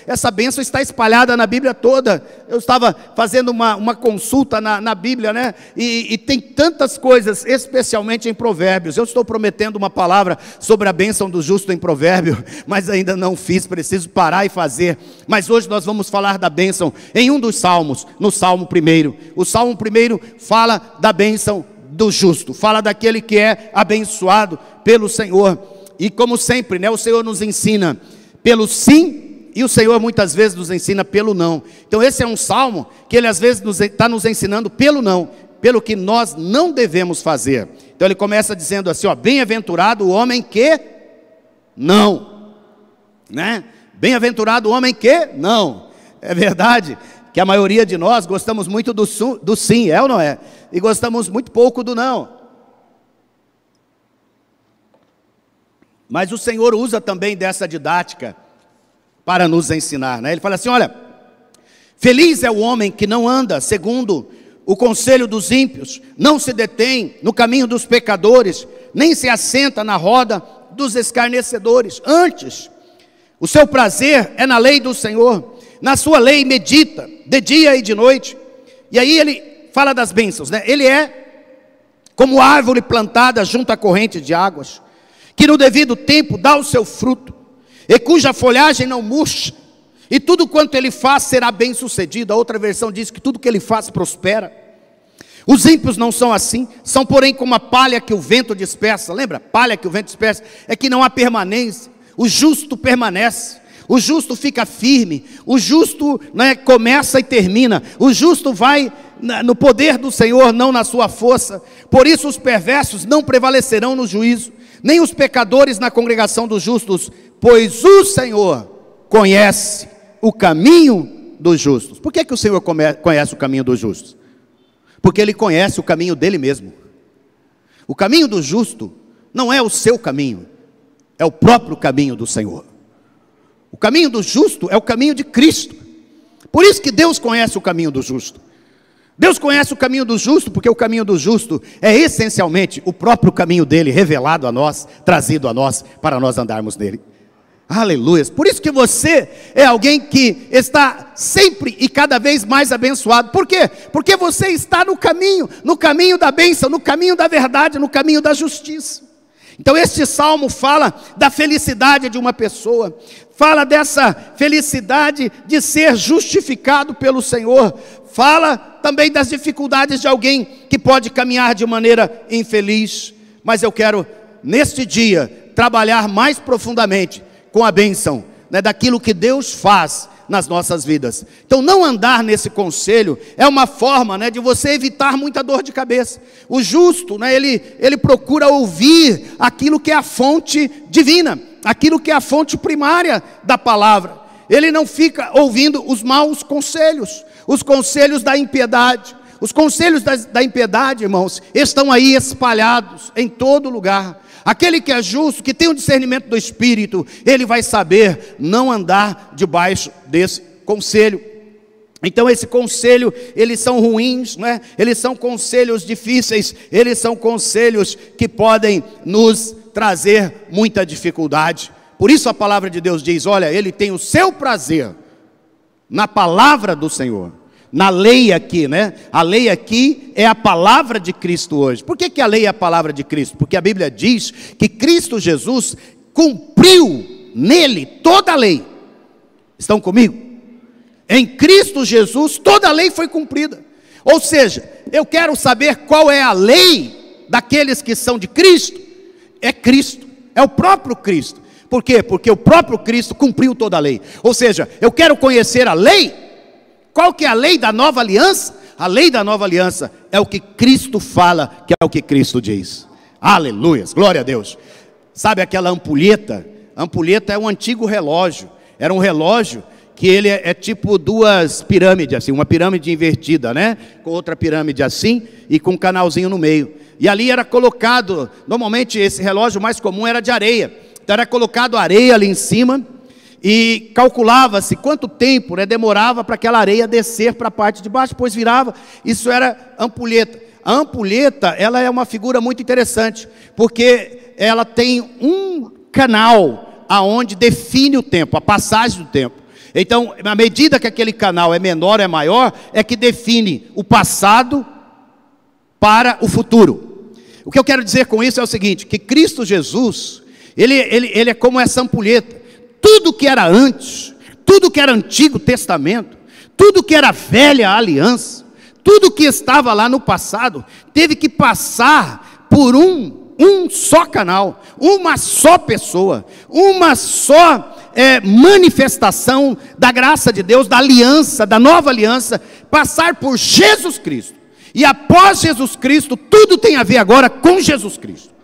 Essa bênção está espalhada na Bíblia toda. Eu estava fazendo uma consulta na Bíblia, e tem tantas coisas, especialmente em Provérbios. Eu estou prometendo uma palavra sobre a bênção do justo em Provérbio, mas ainda não fiz, preciso parar e fazer. Mas hoje nós vamos falar da bênção em um dos salmos, no Salmo 1. O Salmo 1 fala da bênção do justo, fala daquele que é abençoado pelo Senhor. E como sempre, o Senhor nos ensina pelo sim, e o Senhor muitas vezes nos ensina pelo não. Então esse é um salmo que Ele às vezes está nos ensinando pelo não, pelo que nós não devemos fazer. Então ele começa dizendo assim, bem-aventurado o homem que não, Bem-aventurado o homem que não. É verdade que a maioria de nós gostamos muito do sim, é ou não é? E gostamos muito pouco do não. Mas o Senhor usa também dessa didática para nos ensinar, Ele fala assim, olha, feliz é o homem que não anda segundo o conselho dos ímpios, não se detém no caminho dos pecadores, nem se assenta na roda dos escarnecedores. Antes, o seu prazer é na lei do Senhor, na sua lei medita, de dia e de noite. E aí ele fala das bênçãos, Ele é como árvore plantada junto à corrente de águas, que no devido tempo dá o seu fruto, e cuja folhagem não murcha, e tudo quanto ele faz será bem sucedido. A outra versão diz que tudo que ele faz prospera. Os ímpios não são assim, são porém como a palha que o vento dispersa. Lembra? Palha que o vento dispersa, é que não há permanência. O justo permanece, o justo fica firme, o justo, né, começa e termina, o justo vai no poder do Senhor, não na sua força. Por isso os perversos não prevalecerão no juízo, nem os pecadores na congregação dos justos, pois o Senhor conhece o caminho dos justos. Por que o Senhor conhece o caminho dos justos? Porque Ele conhece o caminho dele mesmo. O caminho do justo não é o seu caminho, é o próprio caminho do Senhor. O caminho do justo é o caminho de Cristo. Por isso que Deus conhece o caminho do justo. Deus conhece o caminho do justo, porque o caminho do justo é essencialmente o próprio caminho dele, revelado a nós, trazido a nós, para nós andarmos nele. Aleluia. Por isso que você é alguém que está sempre e cada vez mais abençoado. Por quê? Porque você está no caminho da bênção, no caminho da verdade, no caminho da justiça. Então este salmo fala da felicidade de uma pessoa, fala dessa felicidade de ser justificado pelo Senhor, fala também das dificuldades de alguém que pode caminhar de maneira infeliz. Mas eu quero, neste dia, trabalhar mais profundamente com a bênção, né, daquilo que Deus faz nas nossas vidas. Então não andar nesse conselho é uma forma, né, de você evitar muita dor de cabeça. O justo, né, ele procura ouvir aquilo que é a fonte divina, aquilo que é a fonte primária da palavra. Ele não fica ouvindo os maus conselhos, os conselhos da impiedade. Os conselhos da impiedade, irmãos, estão aí espalhados em todo lugar. Aquele que é justo, que tem o discernimento do Espírito, ele vai saber não andar debaixo desse conselho. Então esse conselho, eles são ruins, né? Eles são conselhos difíceis, eles são conselhos que podem nos trazer muita dificuldade. Por isso a palavra de Deus diz, olha, ele tem o seu prazer na palavra do Senhor. Na lei aqui, né? A lei aqui é a palavra de Cristo hoje. Por que a lei é a palavra de Cristo? Porque a Bíblia diz que Cristo Jesus cumpriu nele toda a lei. Estão comigo? Em Cristo Jesus toda a lei foi cumprida. Ou seja, eu quero saber qual é a lei daqueles que são de Cristo. É Cristo, é o próprio Cristo. Por quê? Porque o próprio Cristo cumpriu toda a lei. Ou seja, eu quero conhecer a lei. Qual que é a lei da nova aliança? A lei da nova aliança é o que Cristo fala, que é o que Cristo diz. Aleluias, glória a Deus. Sabe aquela ampulheta? A ampulheta é um antigo relógio. Era um relógio que ele é tipo duas pirâmides assim, uma pirâmide invertida, né? Com outra pirâmide assim e com um canalzinho no meio. E ali era colocado, normalmente esse relógio mais comum era de areia. Então era colocado areia ali em cima. E calculava-se quanto tempo, né, demorava para aquela areia descer para a parte de baixo, depois virava. Isso era ampulheta. A ampulheta, ela é uma figura muito interessante, porque ela tem um canal aonde define o tempo, a passagem do tempo. Então, à medida que aquele canal é menor ou é maior, é que define o passado para o futuro. O que eu quero dizer com isso é o seguinte, que Cristo Jesus, ele é como essa ampulheta. Tudo que era antes, tudo que era Antigo Testamento, tudo que era velha aliança, tudo que estava lá no passado, teve que passar por um só canal, uma só pessoa, uma só manifestação da graça de Deus, da aliança, da nova aliança, passar por Jesus Cristo. E após Jesus Cristo, tudo tem a ver agora com Jesus Cristo.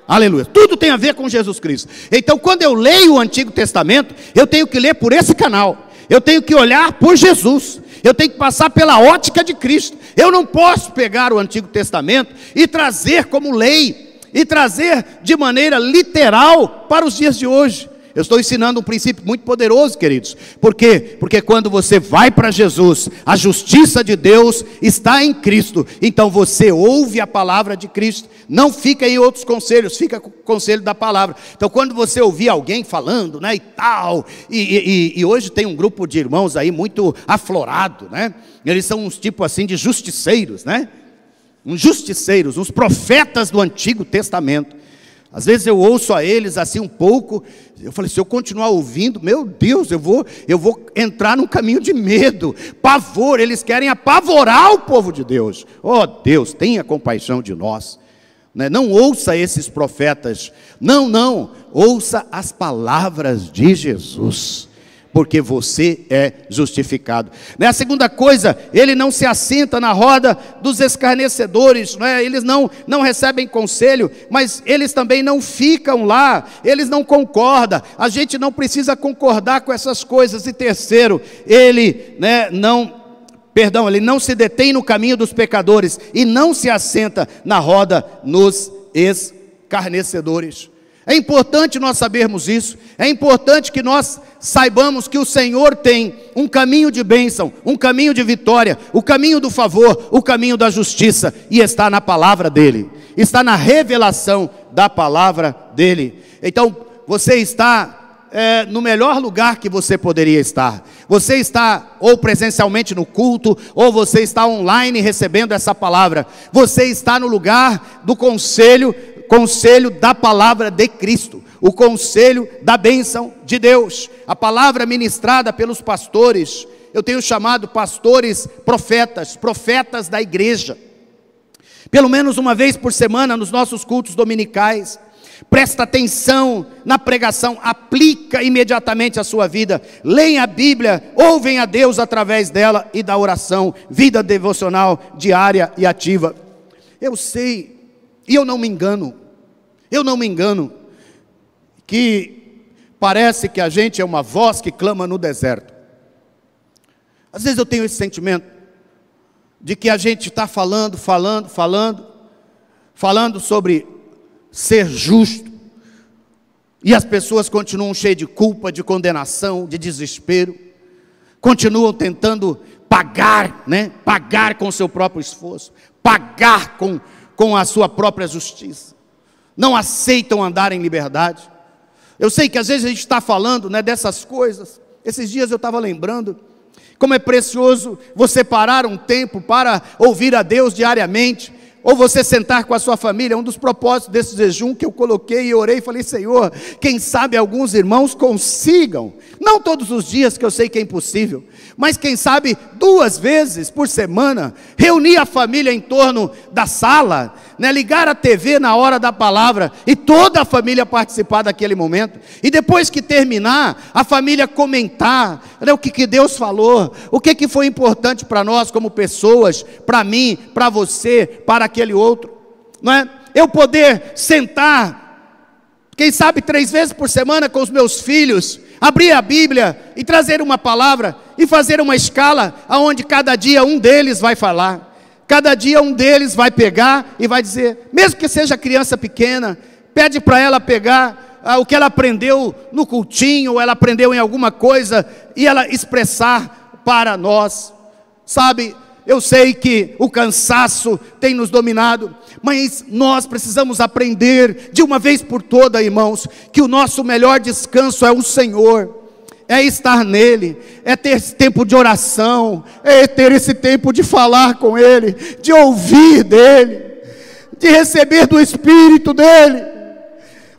Aleluia, tudo tem a ver com Jesus Cristo. Então quando eu leio o Antigo Testamento, eu tenho que ler por esse canal, eu tenho que olhar por Jesus, eu tenho que passar pela ótica de Cristo. Eu não posso pegar o Antigo Testamento e trazer como lei, e trazer de maneira literal para os dias de hoje. Eu estou ensinando um princípio muito poderoso, queridos. Por quê? Porque quando você vai para Jesus, a justiça de Deus está em Cristo. Então você ouve a palavra de Cristo. Não fica em outros conselhos, fica com o conselho da palavra. Então quando você ouvir alguém falando, né, e tal, e hoje tem um grupo de irmãos aí muito aflorado, né? Eles são uns tipos assim de justiceiros, né? Uns justiceiros, uns profetas do Antigo Testamento. Às vezes eu ouço a eles assim um pouco, eu falei, se eu continuar ouvindo, meu Deus, eu vou entrar num caminho de medo, pavor, eles querem apavorar o povo de Deus. Oh Deus, tenha compaixão de nós. Não ouça esses profetas, não, ouça as palavras de Jesus, porque você é justificado. A segunda coisa, ele não se assenta na roda dos escarnecedores, eles não recebem conselho, mas eles também não ficam lá, eles não concordam, a gente não precisa concordar com essas coisas. E terceiro, ele não se detém no caminho dos pecadores, e não se assenta na roda nos escarnecedores. É importante nós sabermos isso, é importante que nós saibamos que o Senhor tem um caminho de bênção, um caminho de vitória, o caminho do favor, o caminho da justiça, e está na palavra dEle, está na revelação da palavra dEle. Então, você está no melhor lugar que você poderia estar. Você está ou presencialmente no culto, ou você está online recebendo essa palavra. Você está no lugar do conselho da palavra de Cristo, o conselho da bênção de Deus, a palavra ministrada pelos pastores. Eu tenho chamado pastores profetas da igreja, pelo menos uma vez por semana nos nossos cultos dominicais. Presta atenção na pregação, aplica imediatamente a sua vida, leia a Bíblia, ouvem a Deus através dela e da oração, vida devocional diária e ativa. Eu sei, e eu não me engano, que parece que a gente é uma voz que clama no deserto. Às vezes eu tenho esse sentimento, de que a gente está falando sobre ser justo, e as pessoas continuam cheias de culpa, de condenação, de desespero, continuam tentando pagar com o seu próprio esforço, pagar com a sua própria justiça, não aceitam andar em liberdade. Eu sei que às vezes a gente está falando dessas coisas. Esses dias eu estava lembrando como é precioso você parar um tempo para ouvir a Deus diariamente, ou você sentar com a sua família. Um dos propósitos desse jejum que eu coloquei e orei, falei, Senhor, quem sabe alguns irmãos consigam, não todos os dias, que eu sei que é impossível, mas quem sabe 2 vezes por semana, reunir a família em torno da sala, ligar a TV na hora da palavra, e toda a família participar daquele momento, e depois que terminar, a família comentar o que Deus falou, o que foi importante para nós como pessoas, para mim, para você, para aquele outro, eu poder sentar, quem sabe 3 vezes por semana com os meus filhos, abrir a Bíblia e trazer uma palavra, e fazer uma escala, onde cada dia um deles vai falar, cada dia um deles vai pegar e vai dizer, mesmo que seja criança pequena, pede para ela pegar o que ela aprendeu no cultinho, ou ela aprendeu em alguma coisa, e ela expressar para nós. Sabe, eu sei que o cansaço tem nos dominado, mas nós precisamos aprender de uma vez por todas, irmãos, que o nosso melhor descanso é o Senhor, é estar nele, é ter esse tempo de oração, é ter esse tempo de falar com ele, de ouvir dele, de receber do Espírito dele.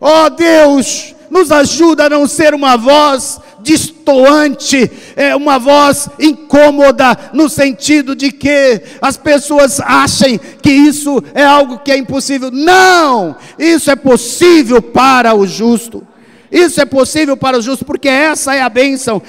Ó Deus, nos ajuda a não ser uma voz destoante, uma voz incômoda, no sentido de que as pessoas achem que isso é algo que é impossível. Não, isso é possível para o justo. Isso é possível para o justo, porque essa é a bênção,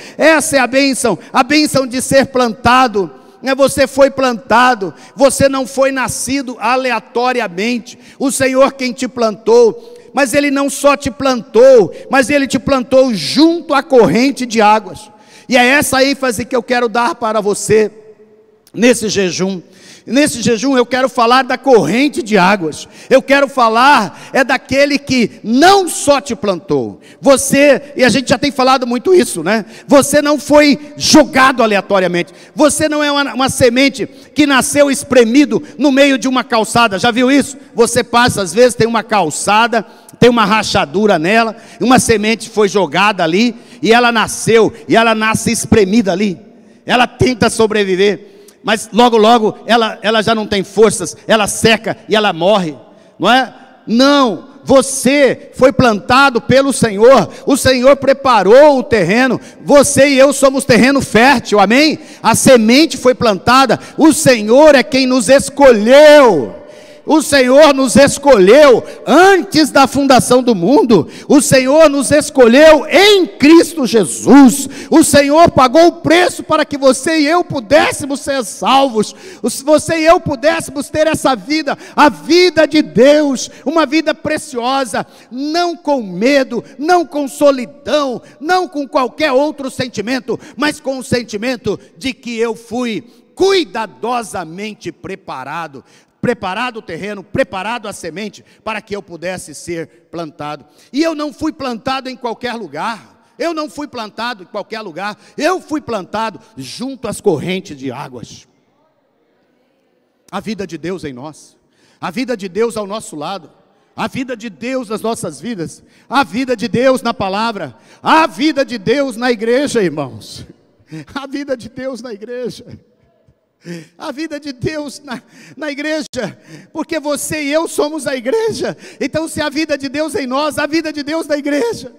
a bênção de ser plantado. Você foi plantado, você não foi nascido aleatoriamente, o Senhor quem te plantou, mas Ele não só te plantou, mas Ele te plantou junto à corrente de águas, e é essa ênfase que eu quero dar para você, nesse jejum. Nesse jejum eu quero falar da corrente de águas, eu quero falar daquele que não só te plantou, você, e a gente já tem falado muito isso, você não foi jogado aleatoriamente, você não é uma semente que nasceu espremido no meio de uma calçada, já viu isso? Você passa, às vezes tem uma calçada, tem uma rachadura nela, uma semente foi jogada ali, e ela nasceu, e ela nasce espremida ali, ela tenta sobreviver, mas logo ela já não tem forças, ela seca e ela morre, não é? Não, Você foi plantado pelo Senhor, o Senhor preparou o terreno, você e eu somos terreno fértil, amém? A semente foi plantada, o Senhor é quem nos escolheu. O Senhor nos escolheu antes da fundação do mundo. O Senhor nos escolheu em Cristo Jesus. O Senhor pagou o preço para que você e eu pudéssemos ser salvos. Você e eu pudéssemos ter essa vida, a vida de Deus, uma vida preciosa, não com medo, não com solidão, não com qualquer outro sentimento, mas com o sentimento de que eu fui cuidadosamente preparado o terreno, preparado a semente, para que eu pudesse ser plantado. E eu não fui plantado em qualquer lugar, eu fui plantado junto às correntes de águas. A vida de Deus em nós, a vida de Deus ao nosso lado, a vida de Deus nas nossas vidas, a vida de Deus na palavra, a vida de Deus na igreja, irmãos, a vida de Deus na igreja. A vida de Deus na igreja, porque você e eu somos a igreja. Então se a vida de Deus em nós, a vida de Deus na igreja,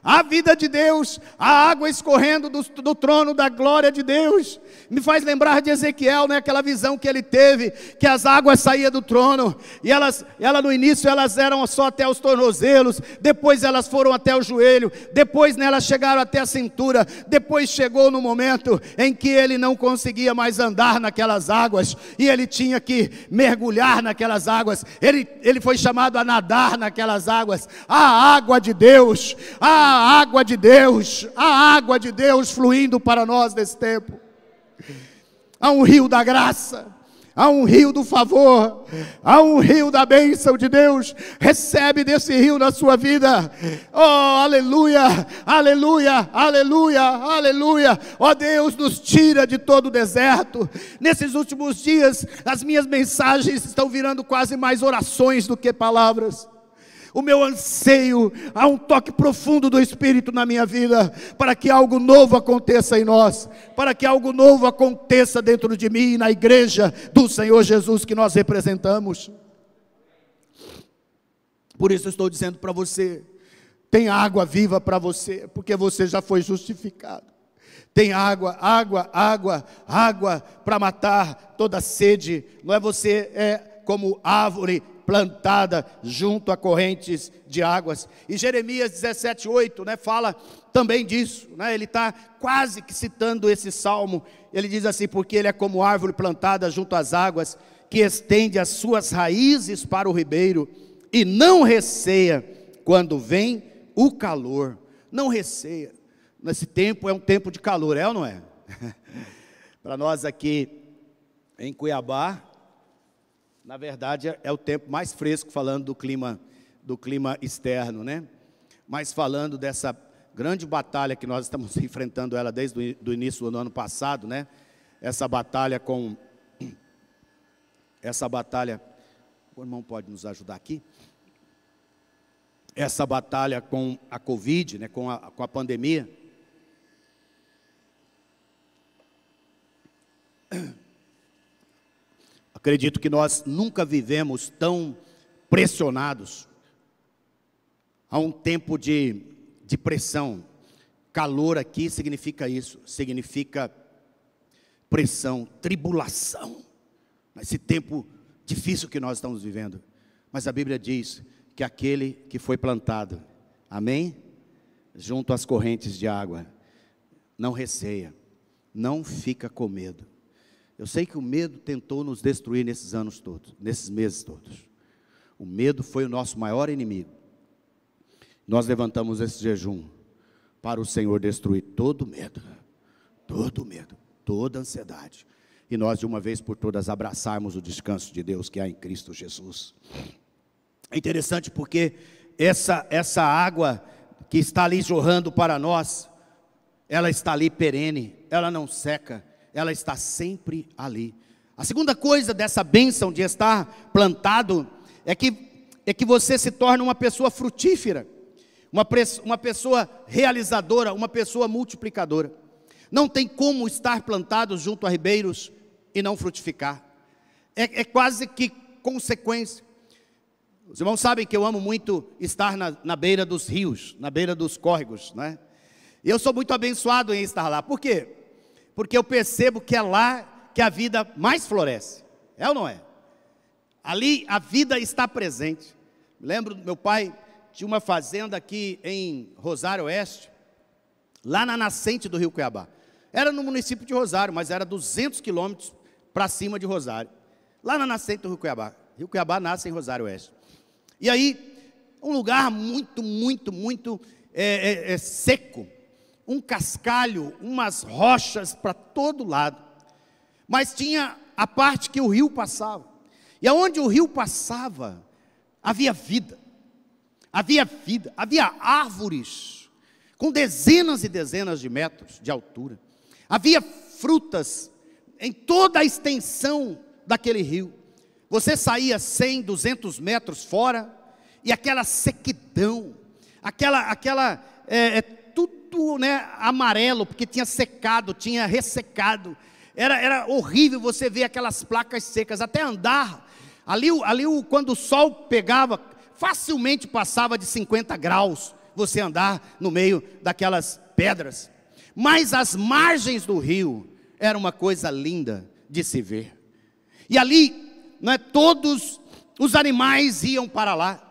a vida de Deus, a água escorrendo do trono da glória de Deus, me faz lembrar de Ezequiel, né? Aquela visão que ele teve, que as águas saíam do trono, e no início elas eram só até os tornozelos, depois elas foram até o joelho, depois elas chegaram até a cintura, depois chegou no momento em que ele não conseguia mais andar naquelas águas, e ele tinha que mergulhar naquelas águas, ele foi chamado a nadar naquelas águas, a água de Deus, a água de Deus fluindo para nós nesse tempo. Há um rio da graça, há um rio do favor, há um rio da bênção de Deus. Recebe desse rio na sua vida. Oh, aleluia, aleluia, aleluia, aleluia. Oh, Deus nos tira de todo o deserto. Nesses últimos dias, as minhas mensagens estão virando quase mais orações do que palavras. O meu anseio, há um toque profundo do Espírito na minha vida, para que algo novo aconteça em nós, para que algo novo aconteça dentro de mim, na igreja do Senhor Jesus que nós representamos. Por isso eu estou dizendo para você, tem água viva para você, porque você já foi justificado. Tem água para matar toda sede. Não é você, como árvore plantada junto a correntes de águas. E Jeremias 17:8, né, fala também disso, né? Ele está quase que citando esse salmo. Ele diz assim: porque ele é como árvore plantada junto às águas, que estende as suas raízes para o ribeiro, e não receia quando vem o calor. Não receia. Nesse tempo é um tempo de calor, é ou não é? Para nós aqui em Cuiabá, na verdade é o tempo mais fresco, falando do clima externo, né? Mas falando dessa grande batalha que nós estamos enfrentando ela desde o início do ano passado, né? Essa batalha, o irmão pode nos ajudar aqui? Essa batalha com a Covid, né? Com a pandemia. Acredito que nós nunca vivemos tão pressionados. Há um tempo de pressão. Calor aqui significa isso, significa pressão, tribulação. Esse tempo difícil que nós estamos vivendo. Mas a Bíblia diz que aquele que foi plantado, amém? Junto às correntes de água, não receia, não fica com medo. Eu sei que o medo tentou nos destruir nesses anos todos, nesses meses todos. O medo foi o nosso maior inimigo. Nós levantamos esse jejum para o Senhor destruir todo medo, toda ansiedade. E nós de uma vez por todas abraçarmos o descanso de Deus que há em Cristo Jesus. É interessante porque essa água que está ali jorrando para nós, ela está ali perene, ela não seca. Ela está sempre ali. A segunda coisa dessa bênção de estar plantado é que você se torna uma pessoa frutífera, uma pessoa realizadora, uma pessoa multiplicadora. Não tem como estar plantado junto a ribeiros e não frutificar. É quase que consequência. Os irmãos sabem que eu amo muito estar na beira dos rios, na beira dos córregos, né? E eu sou muito abençoado em estar lá. Por quê? Porque eu percebo que é lá que a vida mais floresce. É ou não é? Ali a vida está presente. Lembro do meu pai, tinha uma fazenda aqui em Rosário Oeste, lá na nascente do rio Cuiabá. Era no município de Rosário, mas era 200 quilômetros para cima de Rosário. Lá na nascente do rio Cuiabá. Rio Cuiabá nasce em Rosário Oeste. E aí, um lugar muito seco. Um cascalho, umas rochas para todo lado. Mas tinha a parte que o rio passava. E aonde o rio passava, havia vida. Havia vida, havia árvores com dezenas e dezenas de metros de altura. Havia frutas em toda a extensão daquele rio. Você saía 100, 200 metros fora e aquela sequidão, tudo, né, amarelo, porque tinha secado, tinha ressecado. Era horrível você ver aquelas placas secas, até andar. Ali quando o sol pegava, facilmente passava de 50 graus, você andar no meio daquelas pedras. Mas as margens do rio, era uma coisa linda de se ver. E ali, né, todos os animais iam para lá.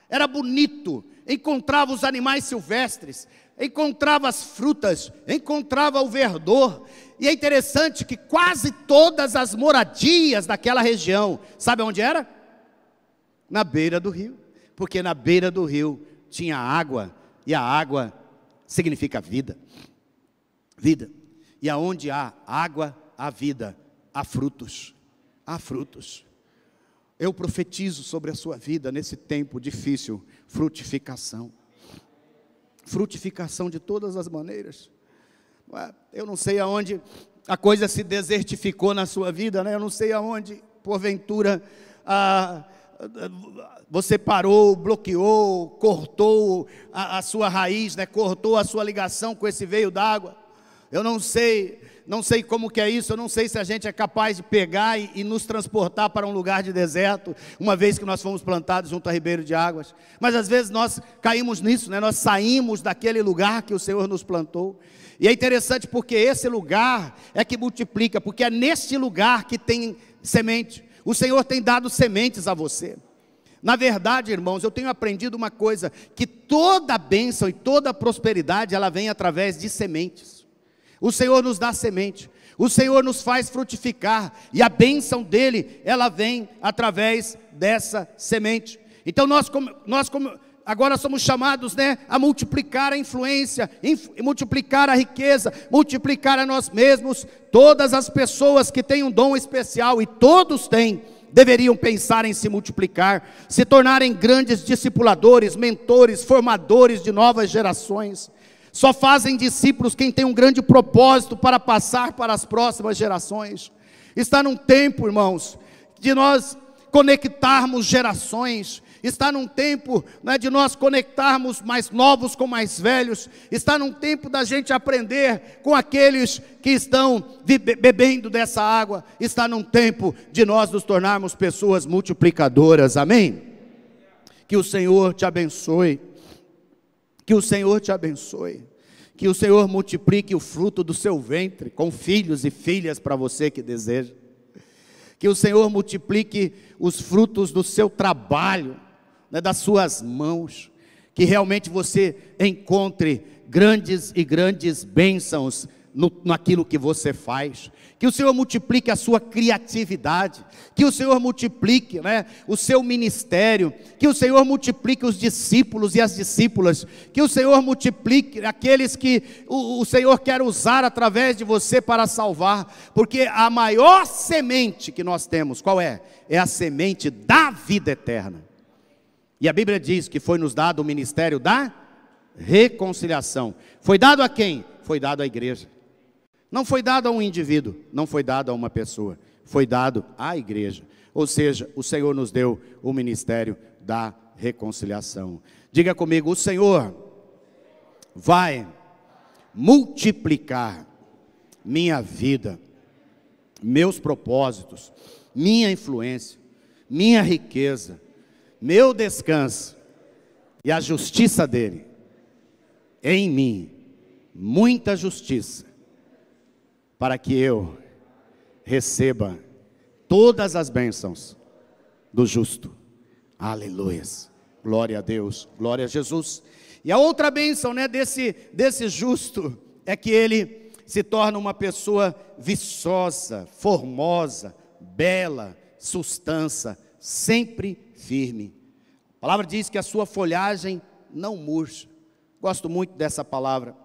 Era bonito, encontrava os animais silvestres, encontrava as frutas, encontrava o verdor. E é interessante que quase todas as moradias daquela região, sabe onde era? Na beira do rio. Porque na beira do rio tinha água, e a água significa vida. Vida. E aonde há água, há vida, há frutos. Há frutos. Eu profetizo sobre a sua vida nesse tempo difícil, frutificação. Frutificação de todas as maneiras. Eu não sei aonde a coisa se desertificou na sua vida, né? Eu não sei aonde, porventura, você parou, bloqueou, cortou a sua raiz, né? Cortou a sua ligação com esse veio d'água. Eu não sei como que é isso, eu não sei se a gente é capaz de pegar e nos transportar para um lugar de deserto, uma vez que nós fomos plantados junto a ribeiro de águas. Mas às vezes nós caímos nisso, né? Nós saímos daquele lugar que o Senhor nos plantou. E é interessante porque esse lugar é que multiplica, porque é neste lugar que tem semente. O Senhor tem dado sementes a você. Na verdade, irmãos, eu tenho aprendido uma coisa, que toda bênção e toda prosperidade, ela vem através de sementes. O Senhor nos dá semente, o Senhor nos faz frutificar, e a bênção dele, ela vem através dessa semente. Então nós agora somos chamados, né, a multiplicar a influência, multiplicar a riqueza, multiplicar a nós mesmos. Todas as pessoas que têm um dom especial, e todos têm, deveriam pensar em se multiplicar, se tornarem grandes discipuladores, mentores, formadores de novas gerações. Só fazem discípulos quem tem um grande propósito para passar para as próximas gerações. Está num tempo, irmãos, de nós conectarmos gerações. Está num tempo, né, de nós conectarmos mais novos com mais velhos. Está num tempo da gente aprender com aqueles que estão bebendo dessa água. Está num tempo de nós nos tornarmos pessoas multiplicadoras, amém? Que o Senhor te abençoe. Que o Senhor te abençoe. Que o Senhor multiplique o fruto do seu ventre, com filhos e filhas para você que deseja. Que o Senhor multiplique os frutos do seu trabalho, né, das suas mãos. Que realmente você encontre grandes e grandes bênçãos naquilo que você faz. Que o Senhor multiplique a sua criatividade, que o Senhor multiplique, né, o seu ministério, que o Senhor multiplique os discípulos e as discípulas, que o Senhor multiplique aqueles que o Senhor quer usar através de você para salvar, porque a maior semente que nós temos, qual é? É a semente da vida eterna. E a Bíblia diz que foi nos dado o ministério da reconciliação. Foi dado a quem? Foi dado à igreja. Não foi dado a um indivíduo, não foi dado a uma pessoa, foi dado à igreja. Ou seja, o Senhor nos deu o ministério da reconciliação. Diga comigo, o Senhor vai multiplicar minha vida, meus propósitos, minha influência, minha riqueza, meu descanso e a justiça dele em mim, muita justiça, para que eu receba todas as bênçãos do justo. Aleluias, glória a Deus, glória a Jesus. E a outra bênção, né, desse justo é que ele se torna uma pessoa viçosa, formosa, bela, sustância, sempre firme. A palavra diz que a sua folhagem não murcha. Gosto muito dessa palavra,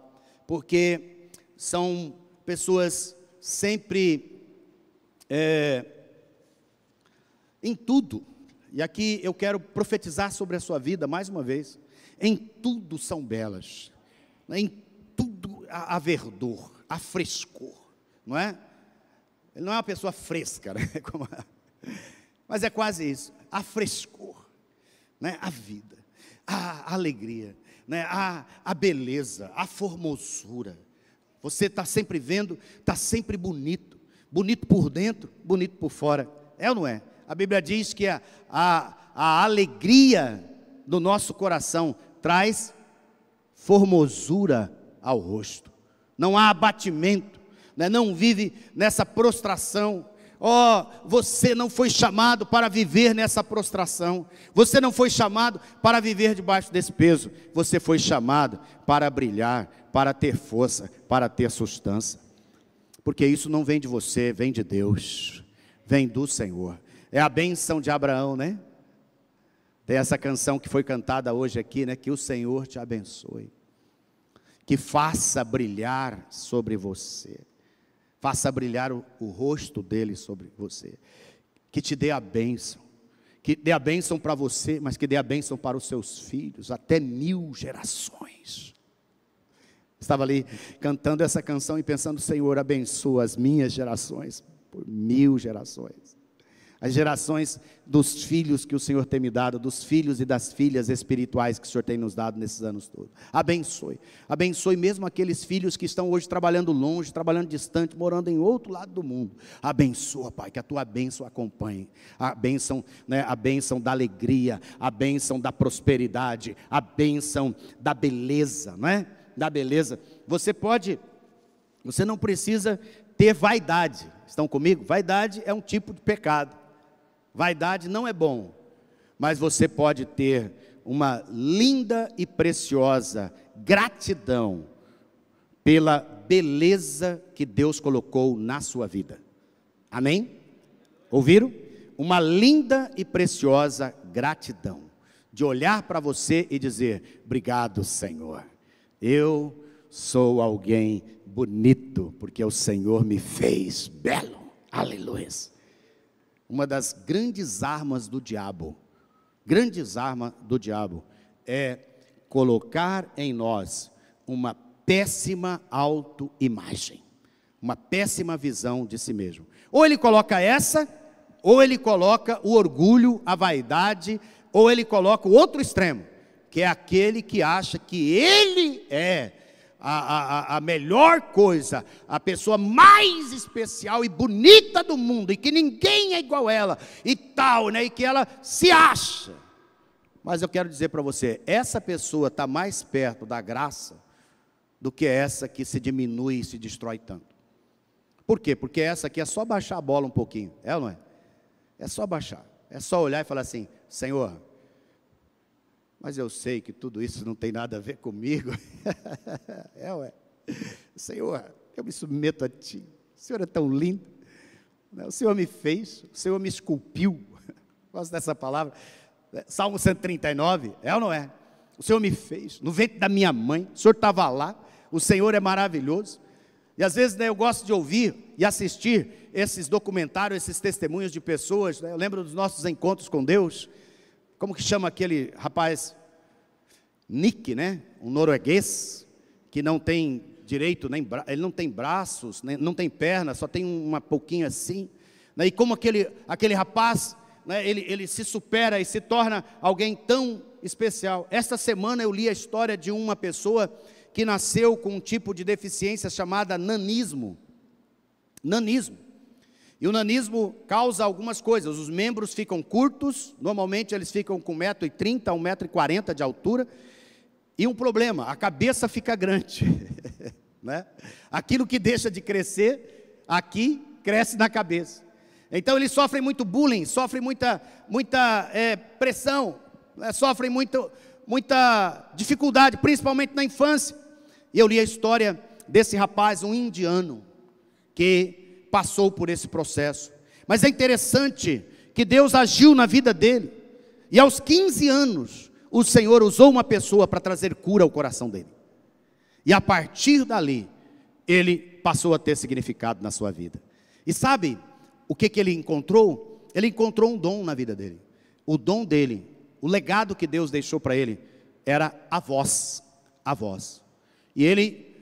porque são pessoas sempre em tudo. E aqui eu quero profetizar sobre a sua vida mais uma vez. Em tudo são belas, em tudo há verdor, há frescor, não é? Ele não é uma pessoa fresca, né? Mas é quase isso, há frescor, né? A vida, a alegria, né? A beleza, a formosura. Você está sempre vendo, está sempre bonito, bonito por dentro, bonito por fora, é ou não é? A Bíblia diz que a alegria do nosso coração traz formosura ao rosto, não há abatimento, né? Não vive nessa prostração. Você não foi chamado para viver nessa prostração, você não foi chamado para viver debaixo desse peso, você foi chamado para brilhar, para ter força, para ter sustância, porque isso não vem de você, vem de Deus, vem do Senhor. É a bênção de Abraão, né? Tem essa canção que foi cantada hoje aqui, né? Que o Senhor te abençoe, que faça brilhar sobre você, faça brilhar o rosto dele sobre você, que te dê a bênção, que dê a bênção para você, mas que dê a bênção para os seus filhos, até 1000 gerações. Estava ali cantando essa canção e pensando: Senhor, abençoa as minhas gerações, por 1000 gerações. As gerações dos filhos que o Senhor tem me dado, dos filhos e das filhas espirituais que o Senhor tem nos dado nesses anos todos. Abençoe, abençoe mesmo aqueles filhos que estão hoje trabalhando longe, trabalhando distante, morando em outro lado do mundo. Abençoa, Pai, que a tua bênção acompanhe, a bênção, né, a bênção da alegria, a bênção da prosperidade, a bênção da beleza, não é? Da beleza. Você não precisa ter vaidade, estão comigo? Vaidade é um tipo de pecado. Vaidade não é bom, mas você pode ter uma linda e preciosa gratidão pela beleza que Deus colocou na sua vida. Amém? Ouviram? Uma linda e preciosa gratidão, de olhar para você e dizer: obrigado, Senhor, eu sou alguém bonito, porque o Senhor me fez belo. Aleluia. Uma das grandes armas do diabo, é colocar em nós uma péssima autoimagem, uma péssima visão de si mesmo. Ou ele coloca essa, ou ele coloca o orgulho, a vaidade, ou ele coloca o outro extremo, que é aquele que acha que ele é a melhor coisa, a pessoa mais especial e bonita do mundo, e que ninguém é igual a ela, e tal, né? E que ela se acha. Mas eu quero dizer para você, essa pessoa está mais perto da graça do que essa que se diminui e se destrói tanto. Por quê? Porque essa aqui é só baixar a bola um pouquinho, é ou não é? É só baixar, é só olhar e falar assim: Senhor, mas eu sei que tudo isso não tem nada a ver comigo. Senhor, eu me submeto a Ti. O Senhor é tão lindo. O Senhor me fez, o Senhor me esculpiu. Gosto dessa palavra. Salmo 139, é ou não é? O Senhor me fez, no ventre da minha mãe, o Senhor estava lá. O Senhor é maravilhoso. E às vezes, né, eu gosto de ouvir e assistir esses documentários, esses testemunhos de pessoas, né? Eu lembro dos nossos encontros com Deus. Como que chama aquele rapaz? Nick, né? Um norueguês, que não tem direito, ele não tem braços, não tem perna, só tem uma pouquinho assim, né? E como aquele rapaz, né, ele se supera e se torna alguém tão especial. Esta semana eu li a história de uma pessoa que nasceu com um tipo de deficiência chamada nanismo. E o nanismo causa algumas coisas. Os membros ficam curtos, normalmente eles ficam com 1,30 m a 1,40 m de altura. E um problema, a cabeça fica grande. Né? Aquilo que deixa de crescer aqui, cresce na cabeça. Então eles sofrem muito bullying, sofrem muita pressão, né? Sofrem muita dificuldade, principalmente na infância. E eu li a história desse rapaz, um indiano, que passou por esse processo. Mas é interessante que Deus agiu na vida dele. E aos 15 anos, o Senhor usou uma pessoa para trazer cura ao coração dele. E a partir dali, ele passou a ter significado na sua vida. E sabe o que ele encontrou? Ele encontrou um dom na vida dele. O dom dele, o legado que Deus deixou para ele, era a voz. A voz. E ele,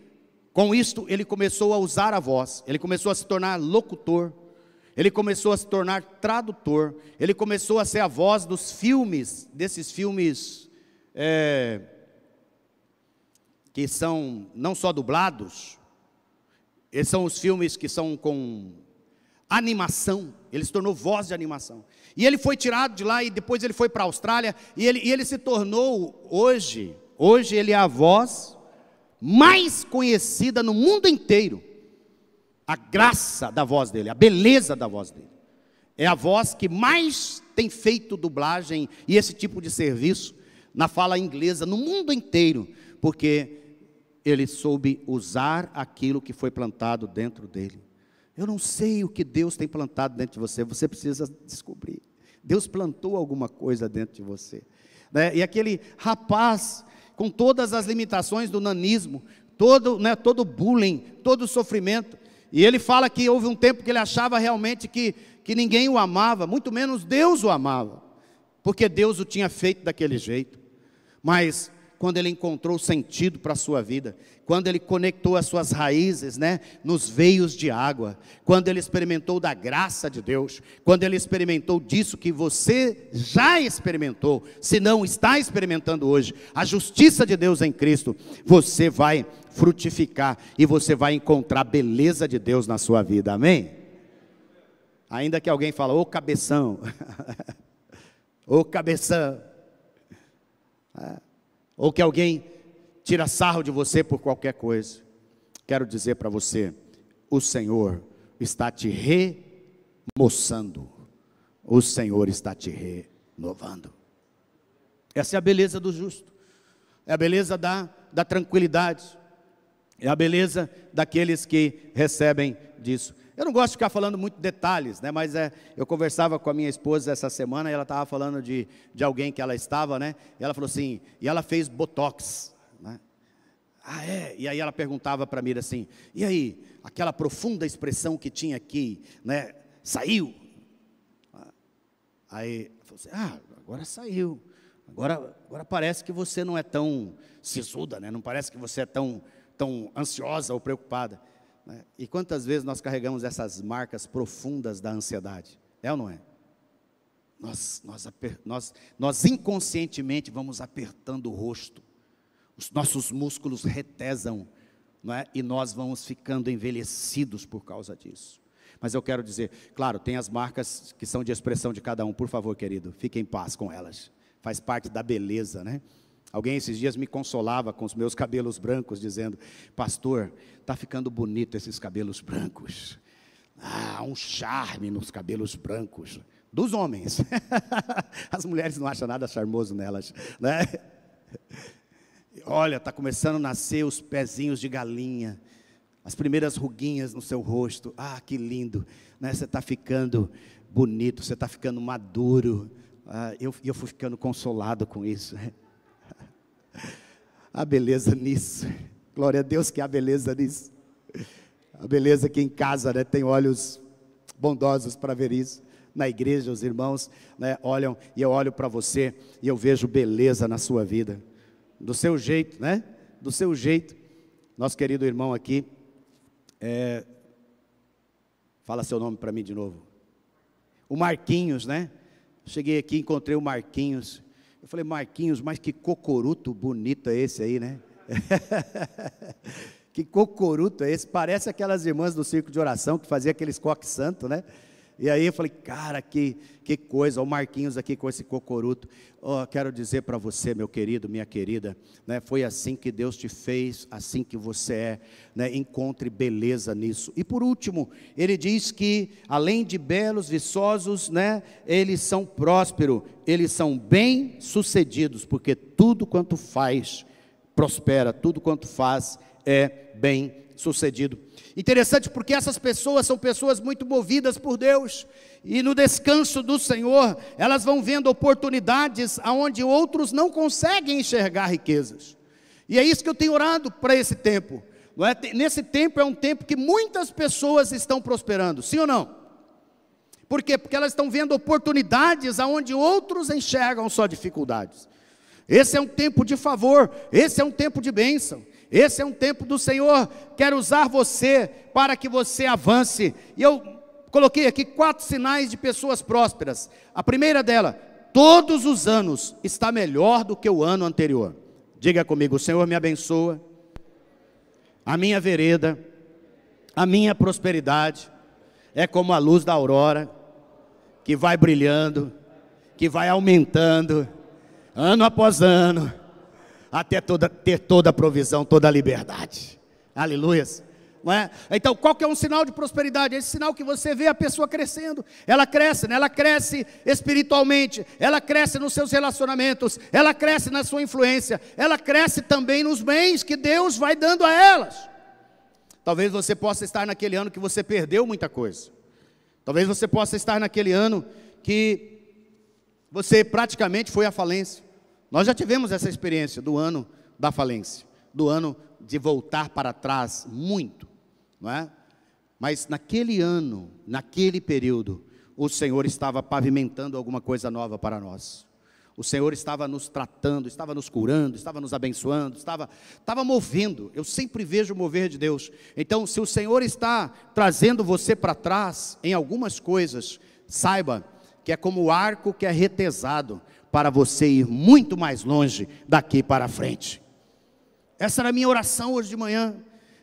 com isto, ele começou a usar a voz. Ele começou a se tornar locutor. Ele começou a se tornar tradutor. Ele começou a ser a voz dos filmes, desses filmes que são não só dublados, esses são os filmes que são com animação. Ele se tornou voz de animação. E ele foi tirado de lá e depois ele foi para a Austrália. E ele se tornou, hoje ele é a voz mais conhecida no mundo inteiro. A graça da voz dele, a beleza da voz dele. É a voz que mais tem feito dublagem e esse tipo de serviço na fala inglesa no mundo inteiro. Porque ele soube usar aquilo que foi plantado dentro dele. Eu não sei o que Deus tem plantado dentro de você, você precisa descobrir. Deus plantou alguma coisa dentro de você, né? E aquele rapaz, com todas as limitações do nanismo, todo bullying, todo sofrimento, e ele fala que houve um tempo que ele achava realmente que ninguém o amava, muito menos Deus o amava, porque Deus o tinha feito daquele jeito. Mas quando ele encontrou sentido para a sua vida, quando ele conectou as suas raízes, né, nos veios de água, quando ele experimentou da graça de Deus, quando ele experimentou disso que você já experimentou, se não está experimentando hoje, a justiça de Deus em Cristo, você vai frutificar e você vai encontrar a beleza de Deus na sua vida, amém? Ainda que alguém fale, ô cabeção, ô cabeção, ou que alguém tira sarro de você por qualquer coisa, quero dizer para você, o Senhor está te remoçando, o Senhor está te renovando. Essa é a beleza do justo, é a beleza da tranquilidade, é a beleza daqueles que recebem disso. Eu não gosto de ficar falando muito detalhes, né? Mas eu conversava com a minha esposa essa semana e ela estava falando de alguém que ela estava, né? E ela falou assim, e ela fez botox, né? Ah, é? E aí ela perguntava para mim assim, e aí, aquela profunda expressão que tinha aqui, né? Saiu? Aí ela falou assim, agora saiu. Agora parece que você não é tão sisuda, né? Não parece que você é tão ansiosa ou preocupada. E quantas vezes nós carregamos essas marcas profundas da ansiedade? É ou não é? Nós inconscientemente vamos apertando o rosto, os nossos músculos retesam, não é? E nós vamos ficando envelhecidos por causa disso. Mas eu quero dizer, claro, tem as marcas que são de expressão de cada um, por favor, querido, fique em paz com elas, faz parte da beleza, né? Alguém esses dias me consolava com os meus cabelos brancos, dizendo, pastor, está ficando bonito esses cabelos brancos. Um charme nos cabelos brancos, dos homens. As mulheres não acham nada charmoso nelas, né? Olha, está começando a nascer os pezinhos de galinha, as primeiras ruguinhas no seu rosto. Que lindo, né? Você está ficando bonito, você está ficando maduro. Eu fui ficando consolado com isso, né? A beleza nisso, glória a Deus que há beleza nisso, a beleza que em casa, né, tem olhos bondosos para ver isso, na igreja os irmãos, né, olham, e eu olho para você, e eu vejo beleza na sua vida, do seu jeito, né, do seu jeito. Nosso querido irmão aqui, fala seu nome para mim de novo, o Marquinhos, né, cheguei aqui, encontrei o Marquinhos. Eu falei, Marquinhos, mas que cocoruto bonito é esse aí, né? Que cocoruto é esse? Parece aquelas irmãs do circo de oração que faziam aqueles coque santo, né? E aí eu falei, cara, que coisa, o Marquinhos aqui com esse cocoruto. Oh, quero dizer para você, meu querido, minha querida, né, foi assim que Deus te fez, assim que você é, né, encontre beleza nisso. E por último, ele diz que além de belos, viçosos, né, eles são prósperos, eles são bem-sucedidos, porque tudo quanto faz prospera, tudo quanto faz é bem-sucedido. Interessante porque essas pessoas são pessoas muito movidas por Deus, e no descanso do Senhor, elas vão vendo oportunidades aonde outros não conseguem enxergar riquezas. E é isso que eu tenho orado para esse tempo, não é? Nesse tempo é um tempo que muitas pessoas estão prosperando, sim ou não? Por quê? Porque elas estão vendo oportunidades aonde outros enxergam só dificuldades. Esse é um tempo de favor, esse é um tempo de bênção. Esse é um tempo do Senhor, quer usar você para que você avance. E eu coloquei aqui 4 sinais de pessoas prósperas. A primeira dela, todos os anos está melhor do que o ano anterior. Diga comigo, o Senhor me abençoa, a minha vereda, a minha prosperidade é como a luz da aurora, que vai brilhando, que vai aumentando, ano após ano, até ter toda a provisão, toda a liberdade. Aleluias. Não é? Então, qual que é um sinal de prosperidade? Esse sinal que você vê a pessoa crescendo. Ela cresce, né? Ela cresce espiritualmente, ela cresce nos seus relacionamentos, ela cresce na sua influência, ela cresce também nos bens que Deus vai dando a elas. Talvez você possa estar naquele ano que você perdeu muita coisa. Talvez você possa estar naquele ano que você praticamente foi à falência. Nós já tivemos essa experiência do ano da falência, do ano de voltar para trás muito, não é? Mas naquele ano, naquele período, o Senhor estava pavimentando alguma coisa nova para nós. O Senhor estava nos tratando, estava nos curando, estava nos abençoando, estava movendo. Eu sempre vejo o mover de Deus. Então, se o Senhor está trazendo você para trás em algumas coisas, saiba que é como o arco que é retesado, para você ir muito mais longe daqui para frente. Essa era a minha oração hoje de manhã,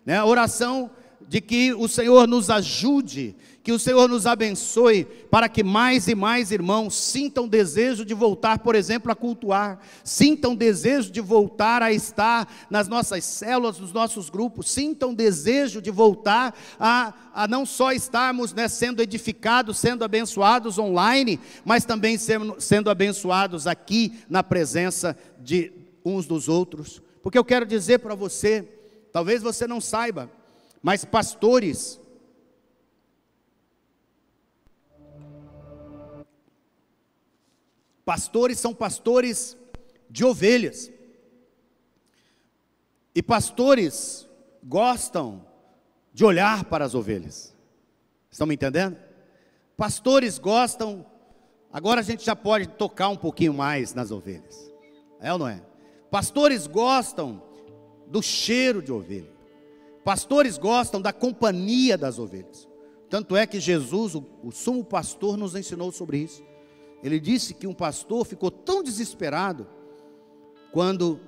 né? A oração de que o Senhor nos ajude, que o Senhor nos abençoe, para que mais e mais irmãos sintam desejo de voltar, por exemplo, a cultuar, sintam desejo de voltar a estar nas nossas células, nos nossos grupos, sintam desejo de voltar a não só estarmos, né, sendo edificados, sendo abençoados online, mas também sendo abençoados aqui na presença de uns dos outros. Porque eu quero dizer para você, talvez você não saiba, mas pastores são pastores de ovelhas, e pastores gostam de olhar para as ovelhas. Estão me entendendo? Pastores gostam, agora a gente já pode tocar um pouquinho mais nas ovelhas, é ou não é? Pastores gostam do cheiro de ovelha, pastores gostam da companhia das ovelhas. Tanto é que Jesus, o sumo pastor, nos ensinou sobre isso. Ele disse que um pastor ficou tão desesperado quando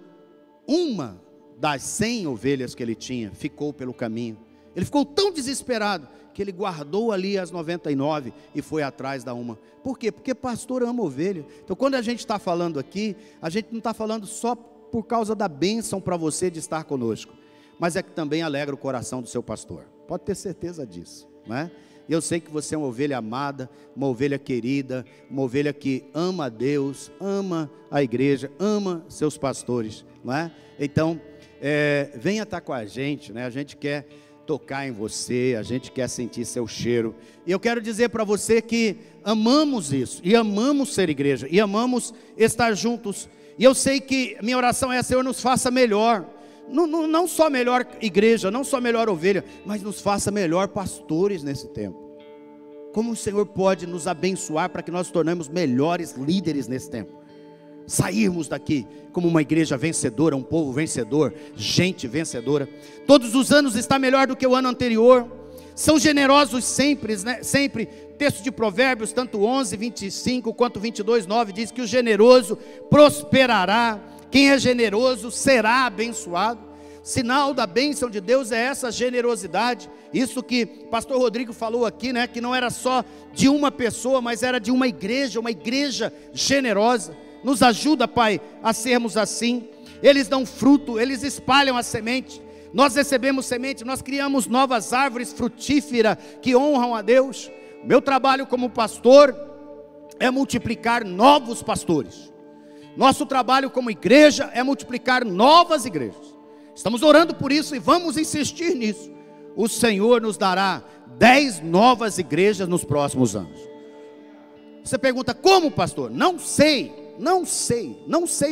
uma das 100 ovelhas que ele tinha ficou pelo caminho. Ele ficou tão desesperado que ele guardou ali as 99 e foi atrás da uma. Por quê? Porque pastor ama ovelha. Então, quando a gente está falando aqui, a gente não está falando só por causa da bênção para você de estar conosco, mas é que também alegra o coração do seu pastor. Pode ter certeza disso, não é? Eu sei que você é uma ovelha amada, uma ovelha querida, uma ovelha que ama a Deus, ama a igreja, ama seus pastores, não é? Então, venha estar com a gente, né? A gente quer tocar em você, a gente quer sentir seu cheiro. E eu quero dizer para você que amamos isso, e amamos ser igreja, e amamos estar juntos. E eu sei que minha oração é: Senhor, nos faça melhor. Não só melhor igreja, não só melhor ovelha, mas nos faça melhor pastores nesse tempo. Como o Senhor pode nos abençoar para que nós tornemos melhores líderes nesse tempo? Sairmos daqui como uma igreja vencedora, um povo vencedor, gente vencedora. Todos os anos está melhor do que o ano anterior. São generosos sempre, né? Sempre. Texto de Provérbios, tanto 11, 25 quanto 22, 9, diz que o generoso prosperará. Quem é generoso será abençoado. Sinal da bênção de Deus é essa generosidade. Isso que pastor Rodrigo falou aqui, né? Que não era só de uma pessoa, mas era de uma igreja generosa. Nos ajuda, Pai, a sermos assim. Eles dão fruto, eles espalham a semente. Nós recebemos semente, nós criamos novas árvores frutíferas que honram a Deus. Meu trabalho como pastor é multiplicar novos pastores. Nosso trabalho como igreja é multiplicar novas igrejas. Estamos orando por isso e vamos insistir nisso. O Senhor nos dará 10 novas igrejas nos próximos anos. Você pergunta, como, pastor? Não sei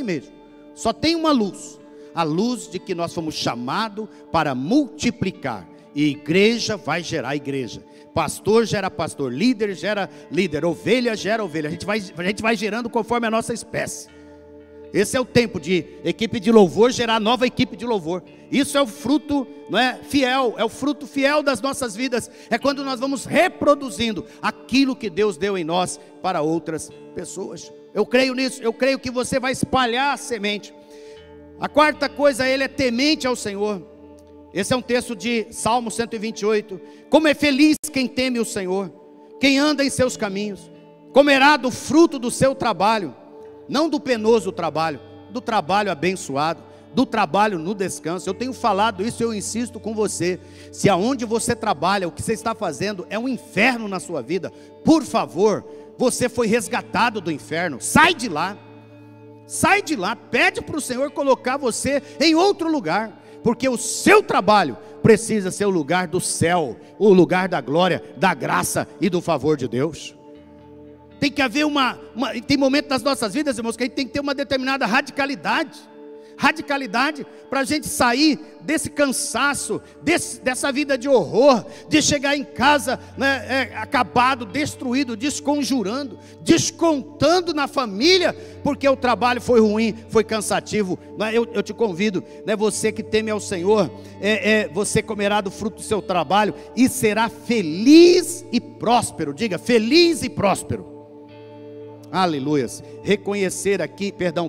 mesmo. Só tem uma luz, a luz de que nós fomos chamados para multiplicar. E igreja vai gerar igreja. Pastor gera pastor, líder gera líder, ovelha gera ovelha. A gente vai gerando conforme a nossa espécie. Esse é o tempo de equipe de louvor gerar nova equipe de louvor. Isso é o fruto, não é, fiel, é o fruto fiel das nossas vidas. É quando nós vamos reproduzindo aquilo que Deus deu em nós para outras pessoas. Eu creio nisso, eu creio que você vai espalhar a semente. A quarta coisa, ele é temente ao Senhor. Esse é um texto de Salmo 128. Como é feliz quem teme o Senhor, quem anda em seus caminhos, comerá do fruto do seu trabalho. Não do penoso trabalho, do trabalho abençoado, do trabalho no descanso. Eu tenho falado isso, eu insisto com você. Se aonde você trabalha, o que você está fazendo é um inferno na sua vida, por favor, você foi resgatado do inferno, sai de lá, pede para o Senhor colocar você em outro lugar, porque o seu trabalho precisa ser o lugar do céu, o lugar da glória, da graça e do favor de Deus. Tem que haver tem momentos das nossas vidas, irmãos, que a gente tem que ter uma determinada radicalidade para a gente sair desse cansaço, dessa vida de horror, de chegar em casa, né, acabado, destruído, desconjurando, descontando na família, porque o trabalho foi ruim, foi cansativo. Eu te convido, né, você que teme ao Senhor, você comerá do fruto do seu trabalho e será feliz e próspero. Diga, feliz e próspero. Aleluias.